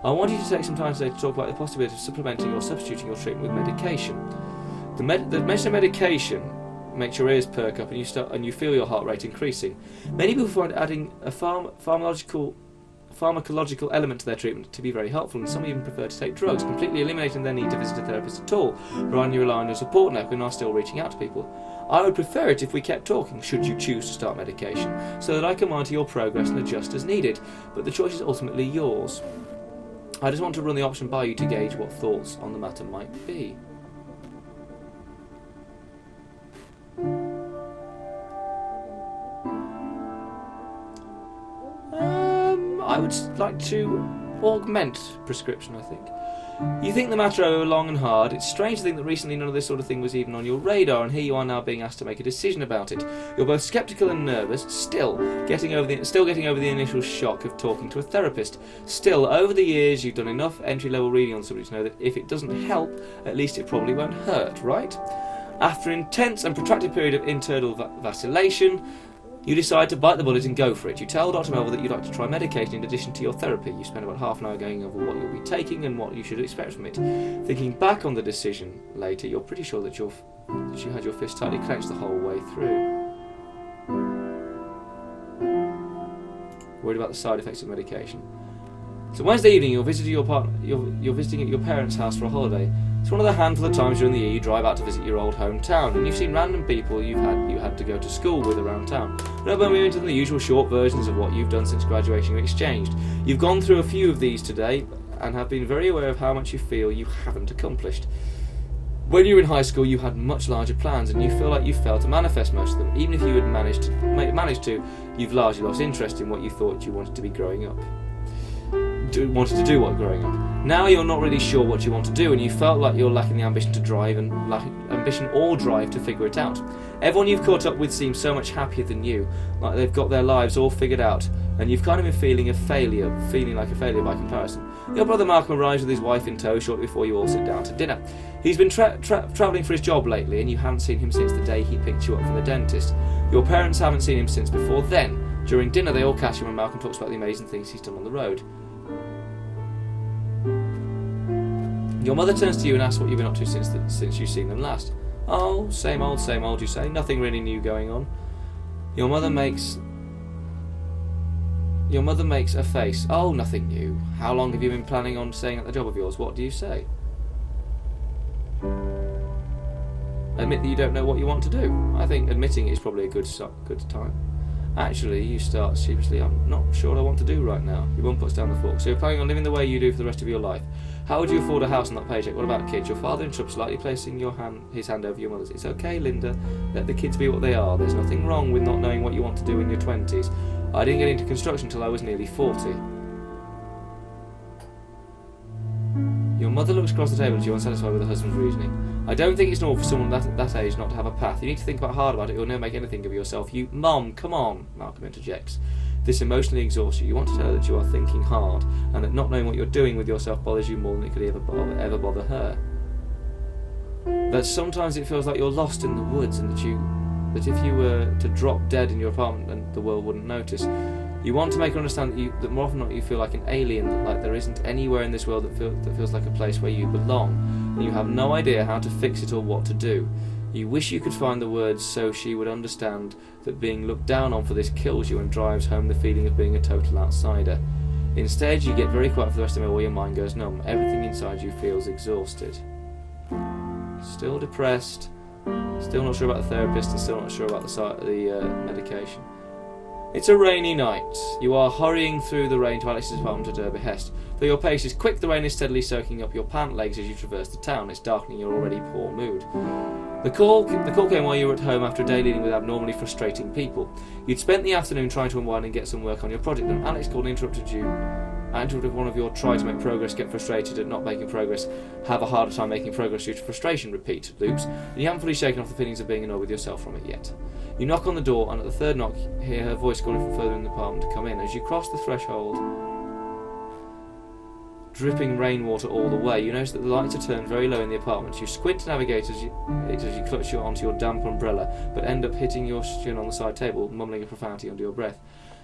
I want you to take some time today to talk about the possibility of supplementing or substituting your treatment with medication. The mention of medication makes your ears perk up and you feel your heart rate increasing. Many people find adding a pharmacological element to their treatment to be very helpful, and some even prefer to take drugs, completely eliminating their need to visit a therapist at all, providing you rely on your support network and are still reaching out to people. I would prefer it if we kept talking, should you choose to start medication, so that I can monitor your progress and adjust as needed, but the choice is ultimately yours. I just want to run the option by you to gauge what thoughts on the matter might be. I would like to augment prescription, I think. You think the matter over long and hard. It's strange to think that recently none of this sort of thing was even on your radar, and here you are now being asked to make a decision about it. You're both sceptical and nervous, still getting over the initial shock of talking to a therapist. Still, over the years you've done enough entry-level reading on somebody to know that if it doesn't help, at least it probably won't hurt, right? After an intense and protracted period of internal vacillation, you decide to bite the bullet and go for it. You tell Dr. Melville that you'd like to try medication in addition to your therapy. You spend about half an hour going over what you'll be taking and what you should expect from it. Thinking back on the decision later, you're pretty sure that you had your fist tightly clenched the whole way through. Worried about the side effects of medication. So Wednesday evening, you're visiting at your parents' house for a holiday. It's one of the handful of times during the year you drive out to visit your old hometown, and you've seen random people you had to go to school with around town. No bumping into the usual short versions of what you've done since graduation you exchanged. You've gone through a few of these today, and have been very aware of how much you feel you haven't accomplished. When you were in high school, you had much larger plans, and you feel like you failed to manifest most of them. Even if you had managed to, you've largely lost interest in what you thought you wanted to be growing up. Wanted to do what growing up. Now you're not really sure what you want to do, and you felt like you're lacking the ambition to drive to figure it out. Everyone you've caught up with seems so much happier than you, like they've got their lives all figured out, and you've kind of been feeling like a failure by comparison. Your brother Malcolm arrives with his wife in tow shortly before you all sit down to dinner. He's been travelling for his job lately, and you haven't seen him since the day he picked you up from the dentist. Your parents haven't seen him since before then. During dinner they all catch him when Malcolm talks about the amazing things he's done on the road. Your mother turns to you and asks what you've been up to since you've seen them last. Oh, same old, you say. Nothing really new going on. Your mother makes a face. Oh, nothing new. How long have you been planning on staying at the job of yours? What do you say? Admit that you don't know what you want to do. I think admitting is probably a good time. Actually, you start sheepishly, I'm not sure what I want to do right now. Your mum puts down the fork. So you're planning on living the way you do for the rest of your life. How would you afford a house on that paycheck? What about kids? Your father interrupts, lightly placing his hand over your mother's. It's okay, Linda. Let the kids be what they are. There's nothing wrong with not knowing what you want to do in your 20s. I didn't get into construction until I was nearly 40. Your mother looks across the table at you, unsatisfied with her husband's reasoning. I don't think it's normal for someone that age not to have a path. You need to think hard about it. You'll never make anything of yourself. Mom, come on, Malcolm interjects. This emotionally exhausts you. You want to tell her that you are thinking hard and that not knowing what you're doing with yourself bothers you more than it could ever bother her. That sometimes it feels like you're lost in the woods and that if you were to drop dead in your apartment, then the world wouldn't notice. You want to make her understand that more often than not you feel like an alien, that like there isn't anywhere in this world that feels like a place where you belong, and you have no idea how to fix it or what to do. You wish you could find the words so she would understand that being looked down on for this kills you and drives home the feeling of being a total outsider. Instead, you get very quiet for the rest of the meal while your mind goes numb. Everything inside you feels exhausted. Still depressed, still not sure about the therapist, and still not sure about the medication. It's a rainy night. You are hurrying through the rain to Alex's apartment at her behest. Though your pace is quick, the rain is steadily soaking up your pant legs as you traverse the town. It's darkening your already poor mood. The call came while you were at home after a day dealing with abnormally frustrating people. You'd spent the afternoon trying to unwind and get some work on your project, and Alex called and interrupted one of your try to make progress, get frustrated at not making progress, have a harder time making progress due to frustration, repeat loops, and you haven't fully shaken off the feelings of being annoyed with yourself from it yet. You knock on the door, and at the third knock, hear her voice calling from further in the apartment to come in. As you cross the threshold, dripping rainwater all the way, you notice that the lights are turned very low in the apartment. You squint to navigate as you clutch onto your damp umbrella, but end up hitting your chin on the side table, mumbling a profanity under your breath.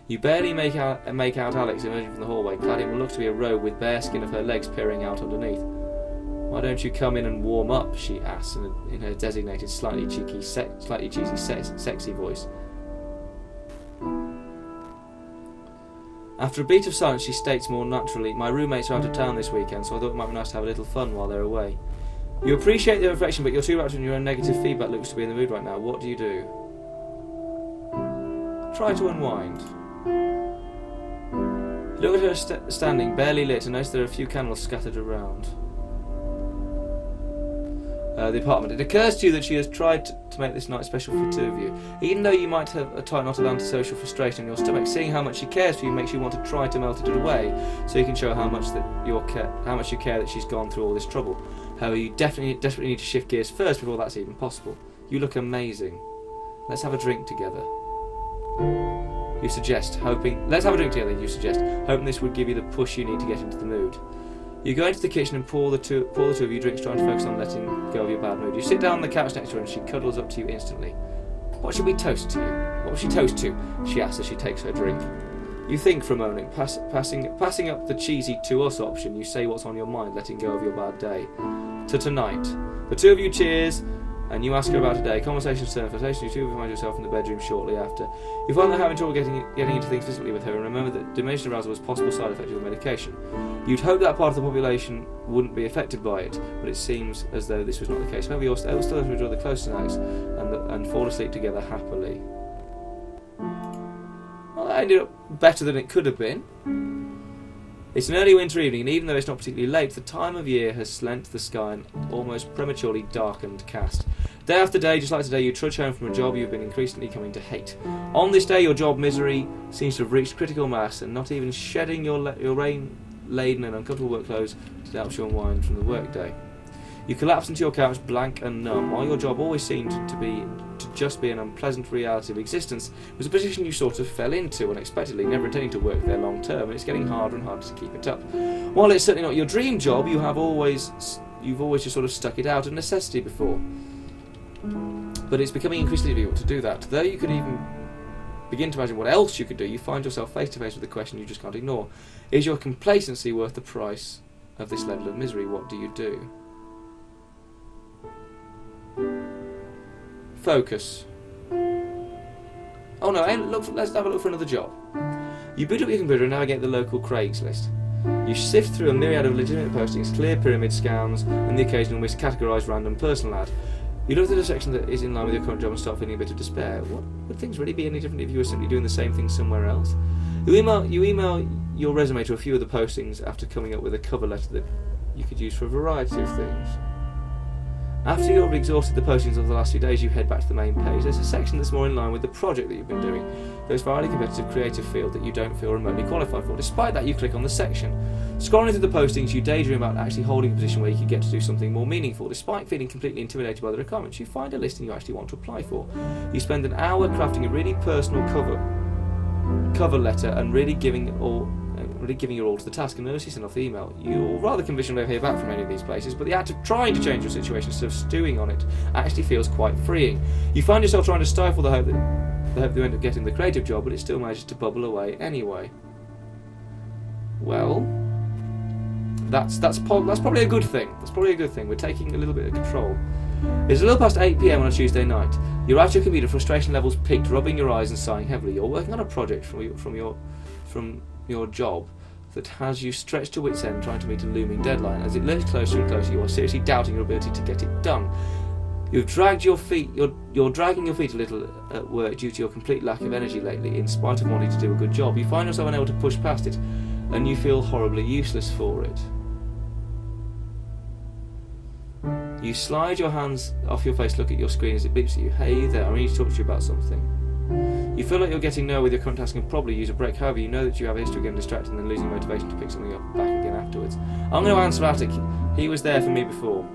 You barely make out Alex emerging from the hallway, clad in what looks to be a robe with bare skin of her legs peering out underneath. "Why don't you come in and warm up?" she asks in her designated, slightly cheesy, sexy voice. After a beat of silence, she states more naturally, "My roommates are out of town this weekend, so I thought it might be nice to have a little fun while they're away." You appreciate the reflection, but you're too wrapped in your own negative feedback looks to be in the mood right now. What do you do? Try to unwind. You look at her standing, barely lit, and notice there are a few candles scattered around the apartment. It occurs to you that she has tried to make this night special for the two of you. Even though you might have a tight knot of antisocial frustration in your stomach, seeing how much she cares for you makes you want to try to melt it away, so you can show how much you care that she's gone through all this trouble. However, you desperately need to shift gears first before that's even possible. You look amazing. Let's have a drink together. You suggest, hoping this would give you the push you need to get into the mood. You go into the kitchen and pour the two of you drinks, trying to focus on letting go of your bad mood. You sit down on the couch next to her and she cuddles up to you instantly. "What should we toast to you? What will she toast to?" she asks as she takes her drink. You think for a moment, passing up the cheesy "to us" option. You say what's on your mind, letting go of your bad day. "To tonight." The two of you cheers, and you ask her about today. Conversations turn flirtation. You two find yourself in the bedroom shortly after. You find that having trouble getting into things physically with her, and remember that diminished arousal was a possible side effect of your medication. You'd hope that part of the population wouldn't be affected by it, but it seems as though this was not the case. However, you're still able to enjoy the closeness and fall asleep together happily. Well, that ended up better than it could have been. It's an early winter evening, and even though it's not particularly late, the time of year has slent the sky and almost prematurely darkened cast. Day after day, just like today, you trudge home from a job you've been increasingly coming to hate. On this day, your job misery seems to have reached critical mass, and not even shedding your rain-laden and uncomfortable work clothes helps you unwind from the workday. You collapse into your couch, blank and numb. While your job always seemed to just be an unpleasant reality of existence, it was a position you sort of fell into unexpectedly, never intending to work there long term, and it's getting harder and harder to keep it up. While it's certainly not your dream job, you've always just sort of stuck it out of necessity before. But it's becoming increasingly difficult to do that. Though you could even begin to imagine what else you could do, you find yourself face to face with the question you just can't ignore. Is your complacency worth the price of this level of misery? What do you do? Focus. Oh no, let's have a look for another job. You boot up your computer and navigate the local Craigslist. You sift through a myriad of legitimate postings, clear pyramid scams, and the occasional miscategorised random personal ad. You look at the section that is in line with your current job and start feeling a bit of despair. What would things really be any different if you were simply doing the same thing somewhere else? You email your resume to a few of the postings after coming up with a cover letter that you could use for a variety of things. After you've exhausted the postings of the last few days, you head back to the main page. There's a section that's more in line with the project that you've been doing. There's a highly competitive creative field that you don't feel remotely qualified for. Despite that, you click on the section. Scrolling through the postings, you daydream about actually holding a position where you could get to do something more meaningful. Despite feeling completely intimidated by the requirements, you find a listing you actually want to apply for. You spend an hour crafting a really personal cover cover letter and really giving your all to the task, and as you send off the email, you're rather convinced you'll never hear back from any of these places, but the act of trying to change your situation instead of stewing on it actually feels quite freeing. You find yourself trying to stifle the hope that you end up getting the creative job, but it still manages to bubble away anyway. Well, that's probably a good thing. That's probably a good thing. We're taking a little bit of control. It's a little past 8 PM on a Tuesday night. You're at your computer, frustration levels peaked, rubbing your eyes and sighing heavily. You're working on a project from your job that has you stretched to wit's end, trying to meet a looming deadline. As it lurches closer and closer, you are seriously doubting your ability to get it done. You're dragging your feet a little at work due to your complete lack of energy lately, in spite of wanting to do a good job. You find yourself unable to push past it, and you feel horribly useless for it. You slide your hands off your face, look at your screen as it beeps at you. Hey there, I need to talk to you about something. You feel like you're getting nowhere with your current task and probably use a break. However, you know that you have a history of getting distracted and then losing motivation to pick something up back again afterwards. I'm going to answer Attic. He was there for me before.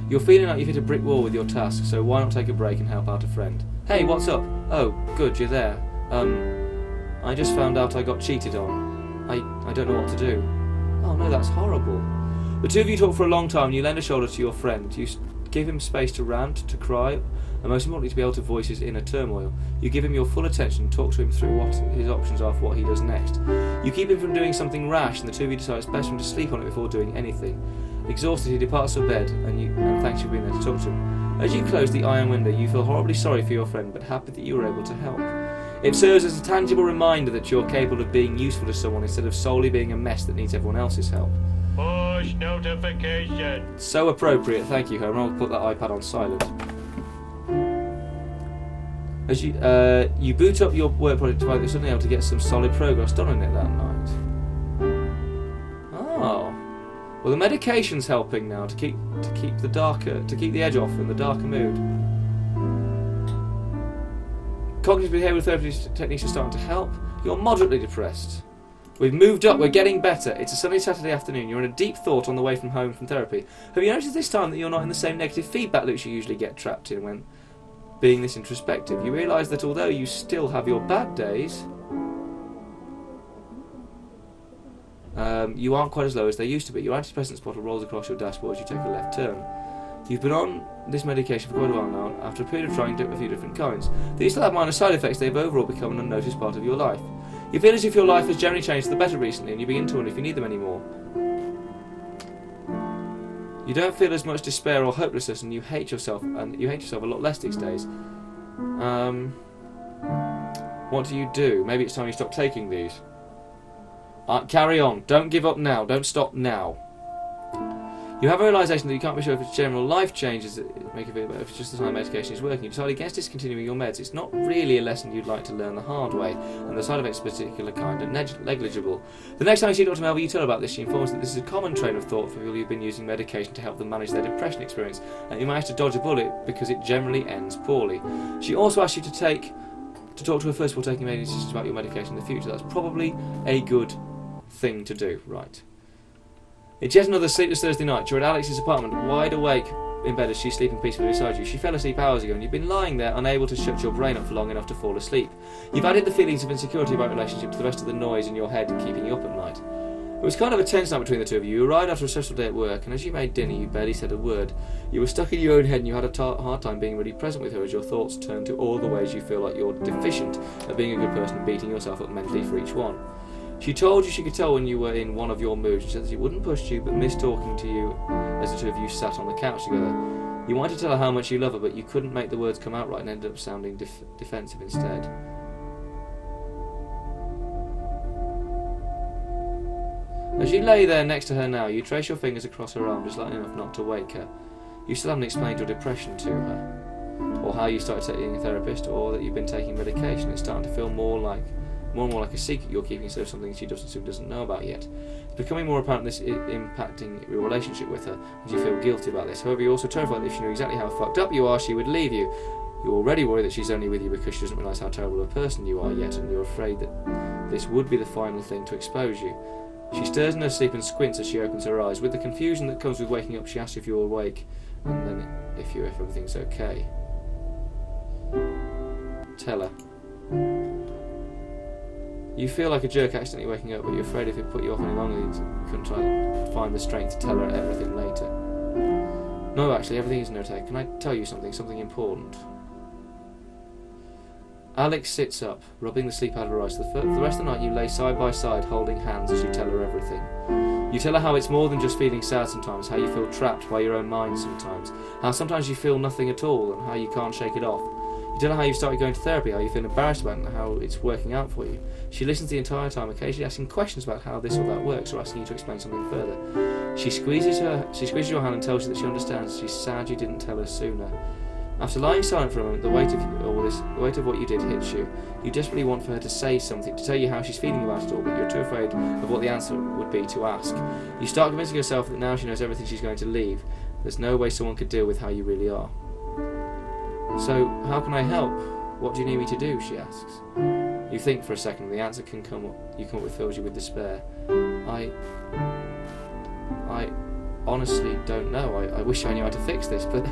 You're feeling like you've hit a brick wall with your task, so why not take a break and help out a friend? Hey, what's up? Oh, good, you're there. I just found out I got cheated on. I don't know what to do. Oh no, that's horrible. The two of you talk for a long time and you lend a shoulder to your friend. You give him space to rant, to cry, and most importantly to be able to voice his inner turmoil. You give him your full attention and talk to him through what his options are for what he does next. You keep him from doing something rash, and the two of you decide it's best for him to sleep on it before doing anything. Exhausted, he departs to bed and thanks you for being there to talk to him. As you close the iron window, you feel horribly sorry for your friend, but happy that you were able to help. It serves as a tangible reminder that you're capable of being useful to someone instead of solely being a mess that needs everyone else's help. Push notification. So appropriate, thank you, Homer. I'll put that iPad on silent. As you boot up your work project to find you're suddenly able to get some solid progress done on it that night. Oh, well, the medication's helping now to keep the edge off in the darker mood. Cognitive behavioural therapy techniques are starting to help. You're moderately depressed. We've moved up, we're getting better. It's a sunny Saturday afternoon. You're in a deep thought on the way from home from therapy. Have you noticed this time that you're not in the same negative feedback loops you usually get trapped in when being this introspective? You realise that although you still have your bad days, you aren't quite as low as they used to be. Your antidepressant bottle rolls across your dashboard as you take a left turn. You've been on this medication for quite a while now, after a period of trying a few different kinds. These still have minor side effects, they've overall become an unnoticed part of your life. You feel as if your life has generally changed for the better recently, and you begin to wonder if you need them anymore. You don't feel as much despair or hopelessness, and you hate yourself a lot less these days. What do? Maybe it's time you stop taking these. Carry on. Don't give up now. Don't stop now. You have a realisation that you can't be sure if it's general life changes that make you feel better, if it's just the time medication is working. You decide against discontinuing your meds. It's not really a lesson you'd like to learn the hard way, and the side effects of a particular kind are negligible. The next time you see Dr. Melville, you tell her about this. She informs that this is a common train of thought for people who've been using medication to help them manage their depression experience, and you manage to dodge a bullet because it generally ends poorly. She also asks you to talk to her first before taking any decisions about your medication in the future. That's probably a good thing to do, right? It's yet another sleepless Thursday night. You're at Alex's apartment, wide awake in bed as she's sleeping peacefully beside you. She fell asleep hours ago and you've been lying there unable to shut your brain up for long enough to fall asleep. You've added the feelings of insecurity about relationship to the rest of the noise in your head keeping you up at night. It was kind of a tense night between the two of you. You arrived after a stressful day at work, and as you made dinner you barely said a word. You were stuck in your own head and you had a hard time being really present with her as your thoughts turned to all the ways you feel like you're deficient at being a good person and beating yourself up mentally for each one. She told you she could tell when you were in one of your moods. She said that she wouldn't push you, but missed talking to you as the two of you sat on the couch together. You wanted to tell her how much you love her, but you couldn't make the words come out right and ended up sounding defensive instead. As you lay there next to her now, you trace your fingers across her arm just lightly enough not to wake her. You still haven't explained your depression to her, or how you started seeing a therapist, or that you've been taking medication. It's starting to feel more and more like a secret you're keeping instead of something she doesn't know about yet. It's becoming more apparent this is impacting your relationship with her, and you feel guilty about this. However, you're also terrified that if she knew exactly how fucked up you are, she would leave you. You're already worried that she's only with you because she doesn't realise how terrible a person you are yet, and you're afraid that this would be the final thing to expose you. She stirs in her sleep and squints as she opens her eyes. With the confusion that comes with waking up, she asks if you're awake, and then if everything's okay. Tell her. You feel like a jerk accidentally waking up, but you're afraid if it put you off any longer, you couldn't try to find the strength to tell her everything later. No, actually, everything isn't okay. Can I tell you something important? Alex sits up, rubbing the sleep out of her eyes. For the rest of the night, you lay side by side, holding hands as you tell her everything. You tell her how it's more than just feeling sad sometimes, how you feel trapped by your own mind sometimes, how sometimes you feel nothing at all, and how you can't shake it off. You tell her how you've started going to therapy, how you feel embarrassed about it, and how it's working out for you. She listens the entire time, occasionally asking questions about how this or that works, or asking you to explain something further. She squeezes your hand and tells you that she understands. She's sad you didn't tell her sooner. After lying silent for a moment, the weight of what you did hits you. You desperately want for her to say something, to tell you how she's feeling about it all, but you're too afraid of what the answer would be to ask. You start convincing yourself that now she knows everything, she's going to leave. There's no way someone could deal with how you really are. So, how can I help? What do you need me to do? She asks. You think for a second. The answer you come up with fills you with despair. I honestly don't know. I wish I knew how to fix this, but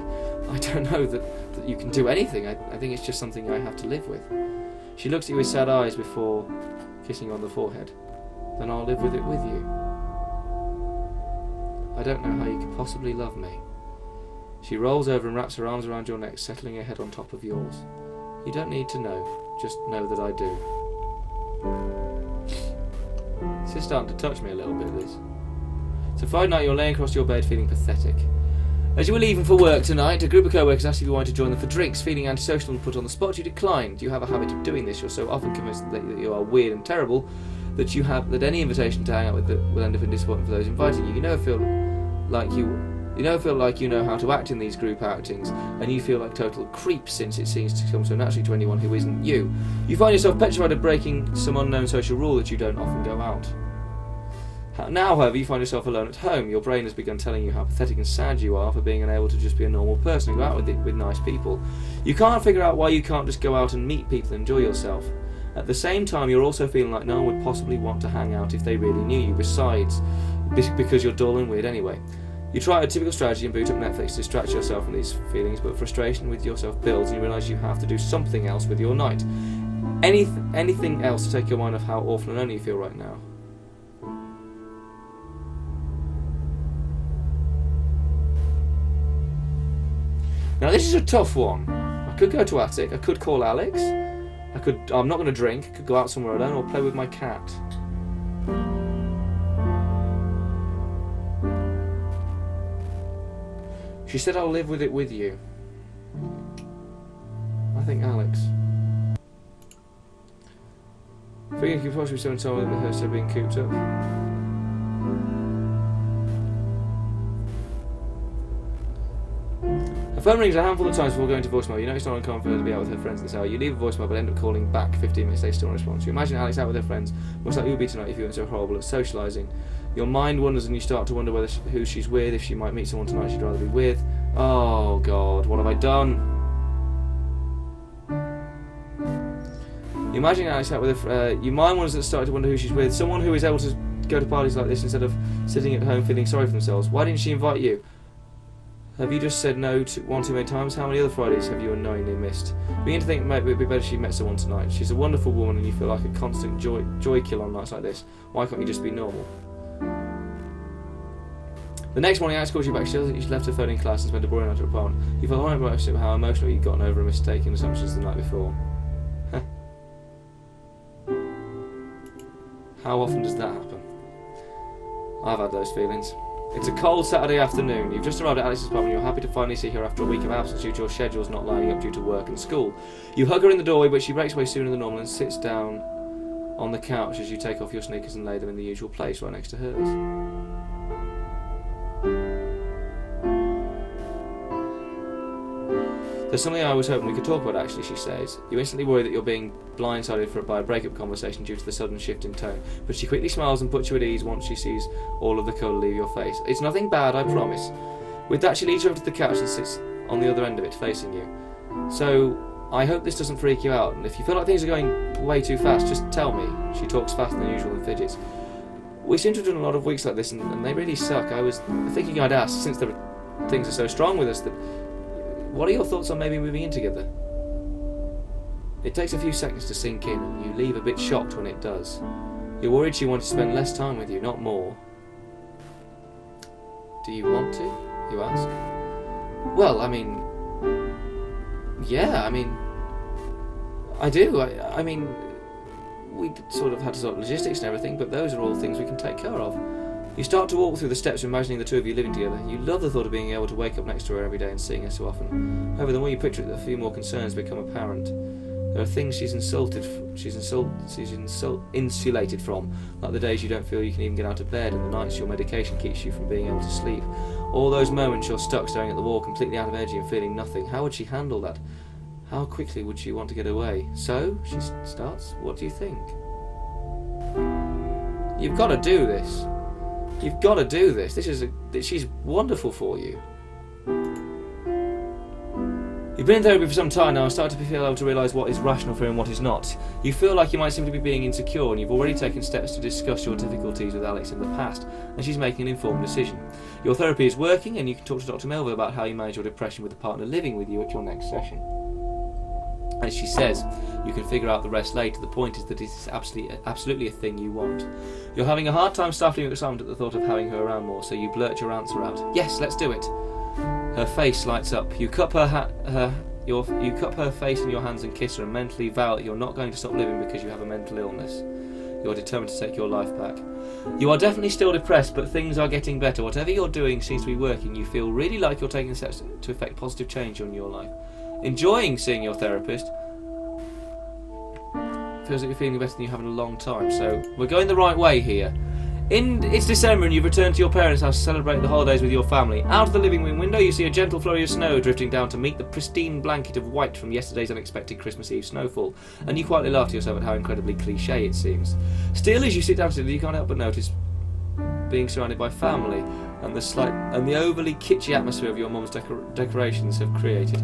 I don't know that you can do anything. I think it's just something I have to live with. She looks at you with sad eyes before kissing on the forehead. Then I'll live with it with you. I don't know how you could possibly love me. She rolls over and wraps her arms around your neck, settling her head on top of yours. You don't need to know. Just know that I do. This is starting to touch me a little bit, this. So Friday night, you're laying across your bed feeling pathetic. As you were leaving for work tonight, a group of co-workers asked if you wanted to join them for drinks. Feeling antisocial and put on the spot, you declined. You have a habit of doing this. You're so often convinced that you are weird and terrible that any invitation to hang out with will end up in disappointment for those inviting you. You never feel like you know how to act in these group outings, and you feel like total creep since it seems to come so naturally to anyone who isn't you. You find yourself petrified of breaking some unknown social rule that you don't often go out. Now, however, you find yourself alone at home. Your brain has begun telling you how pathetic and sad you are for being unable to just be a normal person and go out with nice people. You can't figure out why you can't just go out and meet people and enjoy yourself. At the same time, you're also feeling like no one would possibly want to hang out if they really knew you, besides, because you're dull and weird anyway. You try a typical strategy and boot up Netflix to distract yourself from these feelings, but frustration with yourself builds and you realise you have to do something else with your night. Anything else to take your mind off how awful and lonely you feel right now. Now this is a tough one. I could go to attic, I could call Alex, I'm not going to drink, I could go out somewhere alone or play with my cat. She said I'll live with it with you. I think Alex. I think you could possibly spend time with her still being cooped up. Her phone rings a handful of times before going to voicemail. You know it's not uncommon for her to be out with her friends at this hour. You leave a voicemail but end up calling back 15 minutes later, still not response. You imagine Alex out with her friends, much like you would be tonight if you weren't so horrible at socialising. Your mind wanders and you start to wonder who she's with, if she might meet someone tonight she'd rather be with. Oh God, what have I done? You imagine Alex out with your mind wanders and start to wonder who she's with. Someone who is able to go to parties like this instead of sitting at home feeling sorry for themselves. Why didn't she invite you? Have you just said no to one too many times? How many other Fridays have you unknowingly missed? Begin to think maybe it would be better if she met someone tonight. She's a wonderful woman and you feel like a constant joy kill on nights like this. Why can't you just be normal? The next morning, Alex calls you back. She tells you she's left her phone in class and spent a boring night at her apartment. You feel horrible about how emotional you've gotten over a mistaken assumptions the night before. How often does that happen? I've had those feelings. It's a cold Saturday afternoon. You've just arrived at Alex's apartment. You're happy to finally see her after a week of absence due to your schedules not lining up due to work and school. You hug her in the doorway, but she breaks away sooner than normal and sits down on the couch as you take off your sneakers and lay them in the usual place right next to hers. There's something I was hoping we could talk about actually, she says. You instantly worry that you're being blindsided by a breakup conversation due to the sudden shift in tone, but she quickly smiles and puts you at ease once she sees all of the colour leave your face. It's nothing bad, I promise. With that, she leads you over to the couch and sits on the other end of it, facing you. So, I hope this doesn't freak you out, and if you feel like things are going way too fast, just tell me. She talks faster than usual and fidgets. We seem to have done a lot of weeks like this, and they really suck. I was thinking I'd ask, since things are so strong with us, that what are your thoughts on maybe moving in together? It takes a few seconds to sink in, and you leave a bit shocked when it does. You're worried she wanted to spend less time with you, not more. Do you want to? You ask. Well, I mean... yeah, I mean... I do. I mean... we sort of had to sort logistics and everything, but those are all things we can take care of. You start to walk through the steps imagining the two of you living together. You love the thought of being able to wake up next to her every day and seeing her so often. However, the more you picture it, a few more concerns become apparent. There are things she's insulated from, like the days you don't feel you can even get out of bed and the nights your medication keeps you from being able to sleep. All those moments you're stuck staring at the wall, completely out of energy and feeling nothing. How would she handle that? How quickly would she want to get away? So, she starts, what do you think? You've got to do this. You've got to do this. She's wonderful for you. You've been in therapy for some time now and started to feel able to realise what is rational for you and what is not. You feel like you might simply be being insecure, and you've already taken steps to discuss your difficulties with Alex in the past, and she's making an informed decision. Your therapy is working, and you can talk to Dr. Melville about how you manage your depression with the partner living with you at your next session. As she says, you can figure out the rest later. The point is that it is absolutely a thing you want. You're having a hard time stifling your excitement at the thought of having her around more, so you blurt your answer out. Yes, let's do it. Her face lights up. You cup her face in your hands and kiss her, and mentally vow that you're not going to stop living because you have a mental illness. You're determined to take your life back. You are definitely still depressed, but things are getting better. Whatever you're doing seems to be working. You feel really like you're taking steps to effect positive change in your life. Enjoying seeing your therapist. Feels like you're feeling better than you have in a long time, so we're going the right way here. It's December and you've returned to your parents' house to celebrate the holidays with your family. Out of the living room window you see a gentle flurry of snow drifting down to meet the pristine blanket of white from yesterday's unexpected Christmas Eve snowfall, and you quietly laugh to yourself at how incredibly cliché it seems. Still, as you sit down to dinner, you can't help but notice being surrounded by family and the overly kitschy atmosphere of your mum's decorations have created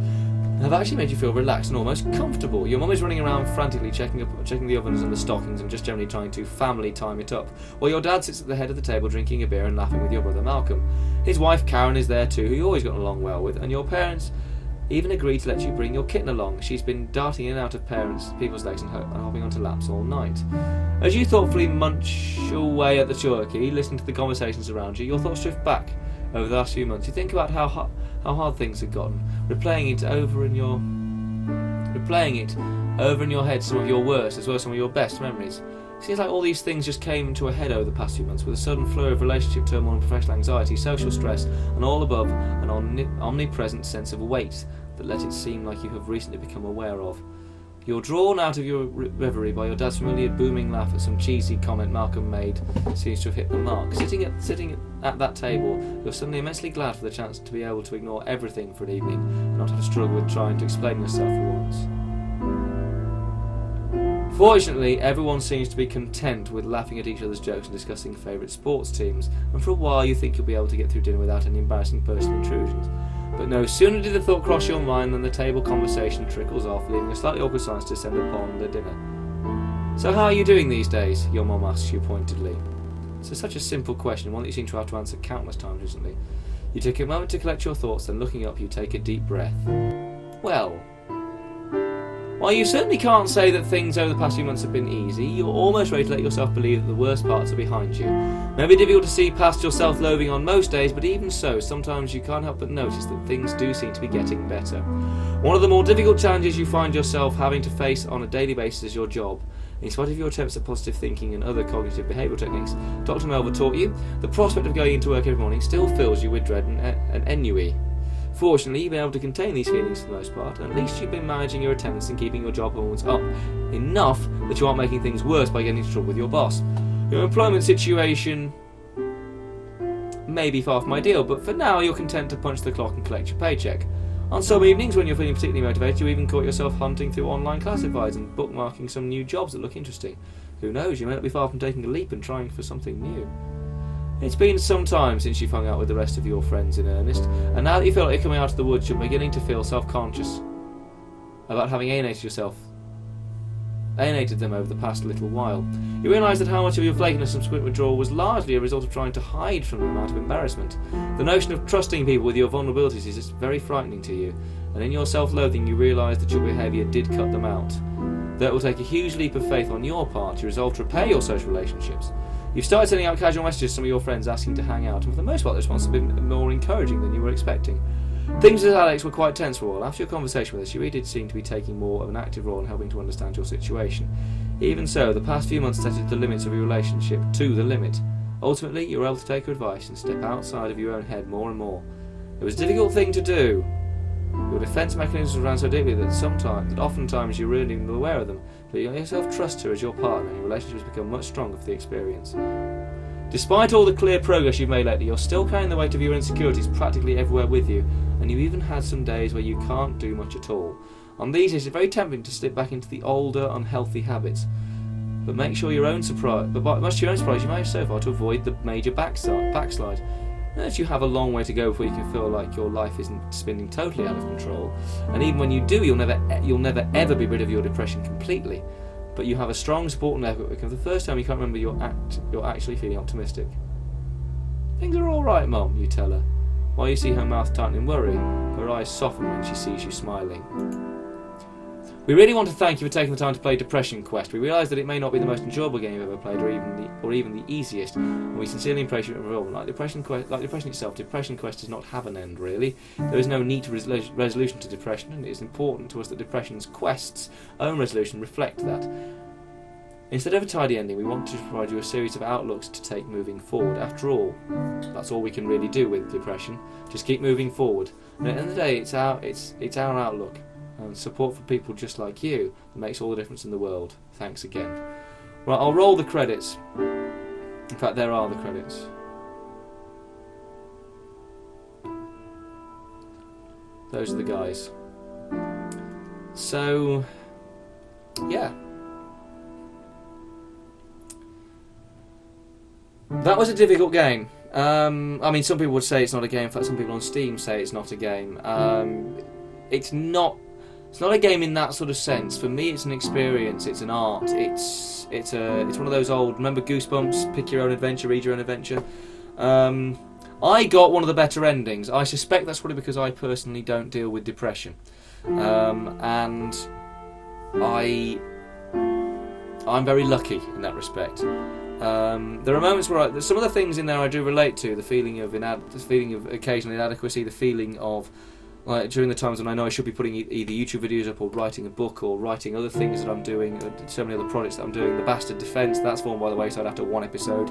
have actually made you feel relaxed and almost comfortable. Your mum is running around frantically checking the ovens and the stockings and just generally trying to family time it up, while your dad sits at the head of the table drinking a beer and laughing with your brother Malcolm. His wife Karen is there too, who you always got along well with, and your parents even agreed to let you bring your kitten along. She's been darting in and out of people's legs and hopping onto laps all night. As you thoughtfully munch away at the turkey, listening to the conversations around you, your thoughts drift back over the last few months. You think about how hard things have gotten, replaying it over in your head, some of your worst as well as some of your best memories. It seems like all these things just came to a head over the past few months, with a sudden flurry of relationship turmoil and professional anxiety, social stress, and all above an omnipresent sense of weight that let it seem like you have recently become aware of. You're drawn out of your reverie by your dad's familiar booming laugh at some cheesy comment Malcolm made seems to have hit the mark. Sitting at that table, you're suddenly immensely glad for the chance to be able to ignore everything for an evening and not have to struggle with trying to explain yourself for once. Fortunately, everyone seems to be content with laughing at each other's jokes and discussing favourite sports teams, and for a while you think you'll be able to get through dinner without any embarrassing personal intrusions. But no sooner did the thought cross your mind than the table conversation trickles off, leaving a slightly awkward silence to descend upon the dinner. So how are you doing these days? Your mum asks you pointedly. It's such a simple question, one that you seem to have to answer countless times recently. You take a moment to collect your thoughts, then looking up you take a deep breath. Well, while you certainly can't say that things over the past few months have been easy, you're almost ready to let yourself believe that the worst parts are behind you. Maybe difficult to see past your self-loathing on most days, but even so, sometimes you can't help but notice that things do seem to be getting better. One of the more difficult challenges you find yourself having to face on a daily basis is your job. In spite of your attempts at positive thinking and other cognitive behavioural techniques Dr. Melville taught you, the prospect of going into work every morning still fills you with dread and ennui. Fortunately, you've been able to contain these feelings for the most part, and at least you've been managing your attendance and keeping your job performance up enough that you aren't making things worse by getting into trouble with your boss. Your employment situation may be far from ideal, but for now you're content to punch the clock and collect your paycheck. On some evenings, when you're feeling particularly motivated, you even caught yourself hunting through online classifieds and bookmarking some new jobs that look interesting. Who knows, you may not be far from taking a leap and trying for something new. It's been some time since you've hung out with the rest of your friends in earnest, and now that you feel like you're coming out of the woods, you're beginning to feel self-conscious about having alienated yourself alienated them over the past little while. You realise that how much of your flakiness and subsequent withdrawal was largely a result of trying to hide from them out of embarrassment. The notion of trusting people with your vulnerabilities is just very frightening to you, and in your self-loathing you realise that your behaviour did cut them out. That it will take a huge leap of faith on your part to resolve to repair your social relationships. You've started sending out casual messages to some of your friends asking to hang out, and for the most part the response has been more encouraging than you were expecting. Things with Alex were quite tense for a while. After your conversation with her, she really did seem to be taking more of an active role in helping to understand your situation. Even so, the past few months tested the limits of your relationship to the limit. Ultimately, you were able to take her advice and step outside of your own head more and more. It was a difficult thing to do. Your defence mechanisms ran so deeply that oftentimes you weren't even aware of them, but you yourself trust her as your partner, and your relationship has become much stronger for the experience. Despite all the clear progress you've made lately, you're still carrying the weight of your insecurities practically everywhere with you, and you've even had some days where you can't do much at all. On these days, it's very tempting to slip back into the older, unhealthy habits. But much to your own surprise, you managed so far to avoid the major backslide. Notice you have a long way to go before you can feel like your life isn't spinning totally out of control. And even when you do, you'll never ever be rid of your depression completely. But you have a strong support network, and for the first time you can't remember you're actually feeling optimistic. Things are all right, Mum, you tell her. While you see her mouth tighten in worry, her eyes soften when she sees you smiling. We really want to thank you for taking the time to play Depression Quest. We realise that it may not be the most enjoyable game you've ever played, or even the easiest, and we sincerely appreciate your involvement. Like depression itself, Depression Quest does not have an end, really. There is no neat resolution to depression, and it is important to us that Depression's Quest's own resolution reflect that. Instead of a tidy ending, we want to provide you a series of outlooks to take moving forward. After all, that's all we can really do with depression. Just keep moving forward. And at the end of the day, it's our outlook. And support for people just like you that makes all the difference in the world. Thanks again. Right, I'll roll the credits. In fact, there are the credits. Those are the guys. So, yeah. That was a difficult game. I mean, some people would say it's not a game. In fact, some people on Steam say it's not a game. It's not a game in that sort of sense. For me, it's an experience. It's an art. It's one of those old. Remember Goosebumps? Pick your own adventure, read your own adventure. I got one of the better endings. I suspect that's probably because I personally don't deal with depression, and I'm very lucky in that respect. There are moments where some of the things in there I do relate to. The feeling of occasional inadequacy, the feeling of during the times when I know I should be putting either YouTube videos up or writing a book or writing other things that I'm doing, so many other projects that I'm doing. The Bastard Defence, that's fallen by the wayside after one episode.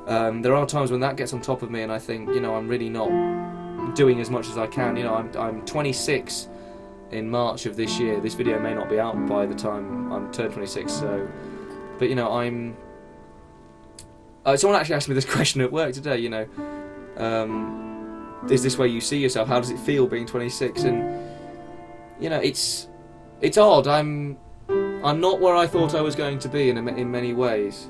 There are times when that gets on top of me and I think, I'm really not doing as much as I can. I'm 26 in March of this year. This video may not be out by the time I'm turned 26, so... But, I'm... someone actually asked me this question at work today, is this where you see yourself? How does it feel being 26? And it's odd. I'm not where I thought I was going to be in many ways.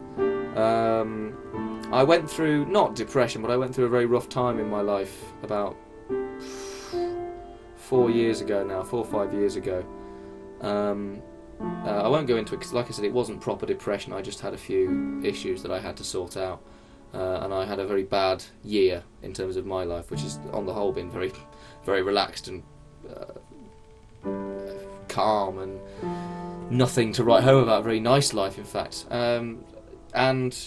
I went through not depression, but I went through a very rough time in my life about 4 years ago now, 4 or 5 years ago. I won't go into it because, like I said, it wasn't proper depression. I just had a few issues that I had to sort out. And I had a very bad year in terms of my life, which has on the whole been very, very relaxed and calm and nothing to write home about. A very nice life, in fact. And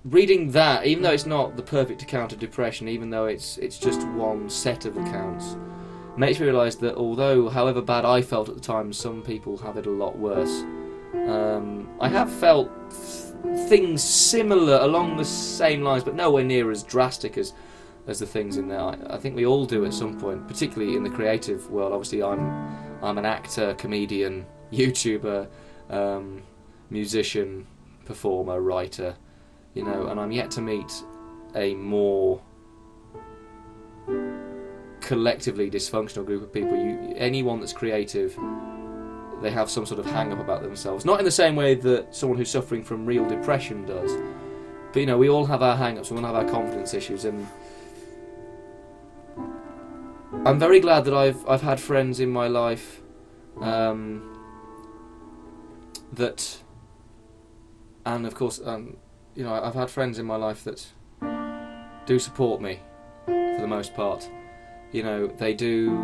reading that, even though it's not the perfect account of depression, even though it's just one set of accounts, makes me realise that however bad I felt at the time, some people have it a lot worse. I have felt things similar along the same lines, but nowhere near as drastic as the things in there. I think we all do at some point, particularly in the creative world. Obviously, I'm an actor, comedian, YouTuber, musician, performer, writer, and I'm yet to meet a more collectively dysfunctional group of people. Anyone that's creative, they have some sort of hang-up about themselves. Not in the same way that someone who's suffering from real depression does. But, we all have our hang-ups, we all have our confidence issues, and I'm very glad that I've had friends in my life that, and of course, you know, I've had friends in my life that do support me for the most part. You know, they do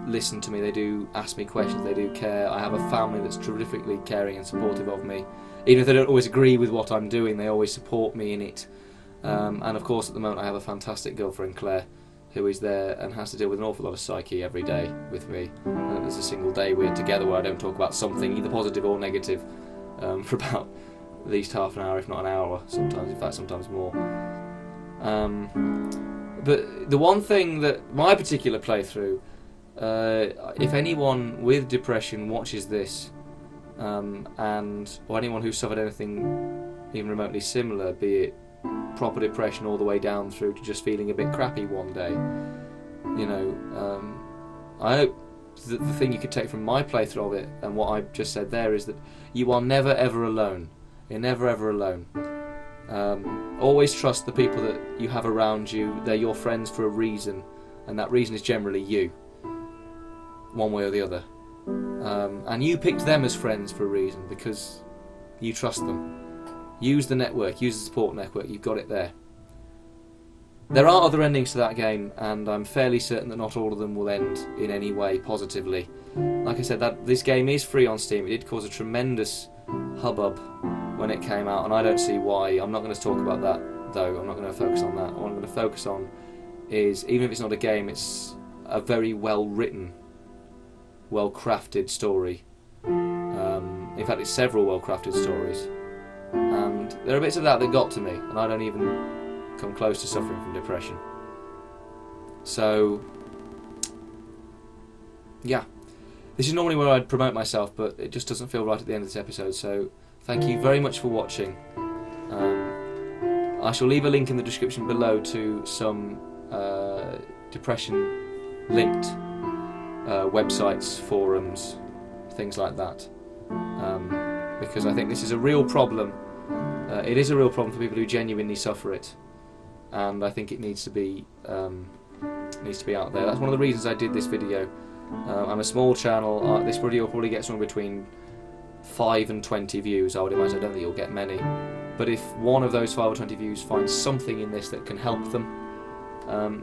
listen to me, they do ask me questions, they do care. I have a family that's terrifically caring and supportive of me. Even if they don't always agree with what I'm doing, they always support me in it. And of course, at the moment, I have a fantastic girlfriend, Claire, who is there and has to deal with an awful lot of psyche every day with me. And there's a single day we're together where I don't talk about something, either positive or negative, for about at least half an hour, if not an hour, sometimes, in fact, sometimes more. But the one thing that my particular playthrough, if anyone with depression watches this, or anyone who's suffered anything even remotely similar, be it proper depression all the way down through to just feeling a bit crappy one day, you know, I hope that the thing you could take from my playthrough of it and what I just said there is that you are never ever alone. You're never ever alone. Always trust the people that you have around you. They're your friends for a reason, and that reason is generally you, one way or the other. And you picked them as friends for a reason because you trust them. Use the network, use the support network, you've got it there. There are other endings to that game, and I'm fairly certain that not all of them will end in any way positively. Like I said, that this game is free on Steam. It did cause a tremendous hubbub when it came out, and I don't see why. I'm not going to talk about that, though. I'm not going to focus on that. What I'm going to focus on is, even if it's not a game, it's a very well-written, well-crafted story. In fact, it's several well-crafted stories. And there are bits of that got to me, and I don't even come close to suffering from depression. So, yeah. This is normally where I'd promote myself, but it just doesn't feel right at the end of this episode, so thank you very much for watching. I shall leave a link in the description below to some depression-linked websites, forums, things like that. Because I think this is a real problem. It is a real problem for people who genuinely suffer it, and I think it needs to be out there. That's one of the reasons I did this video. I'm a small channel. This video will probably get somewhere between 5 and 20 views, I would imagine. I don't think you'll get many. But if one of those 5 or 20 views finds something in this that can help them,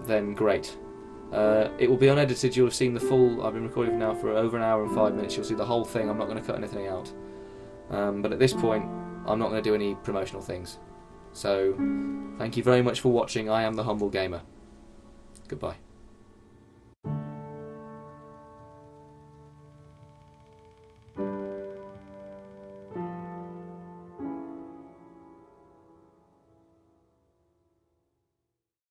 then great. It will be unedited. You'll have seen the full. I've been recording now for over an hour and 5 minutes. You'll see the whole thing. I'm not going to cut anything out. But at this point, I'm not going to do any promotional things. So, thank you very much for watching. I am the Humble Gamer. Goodbye.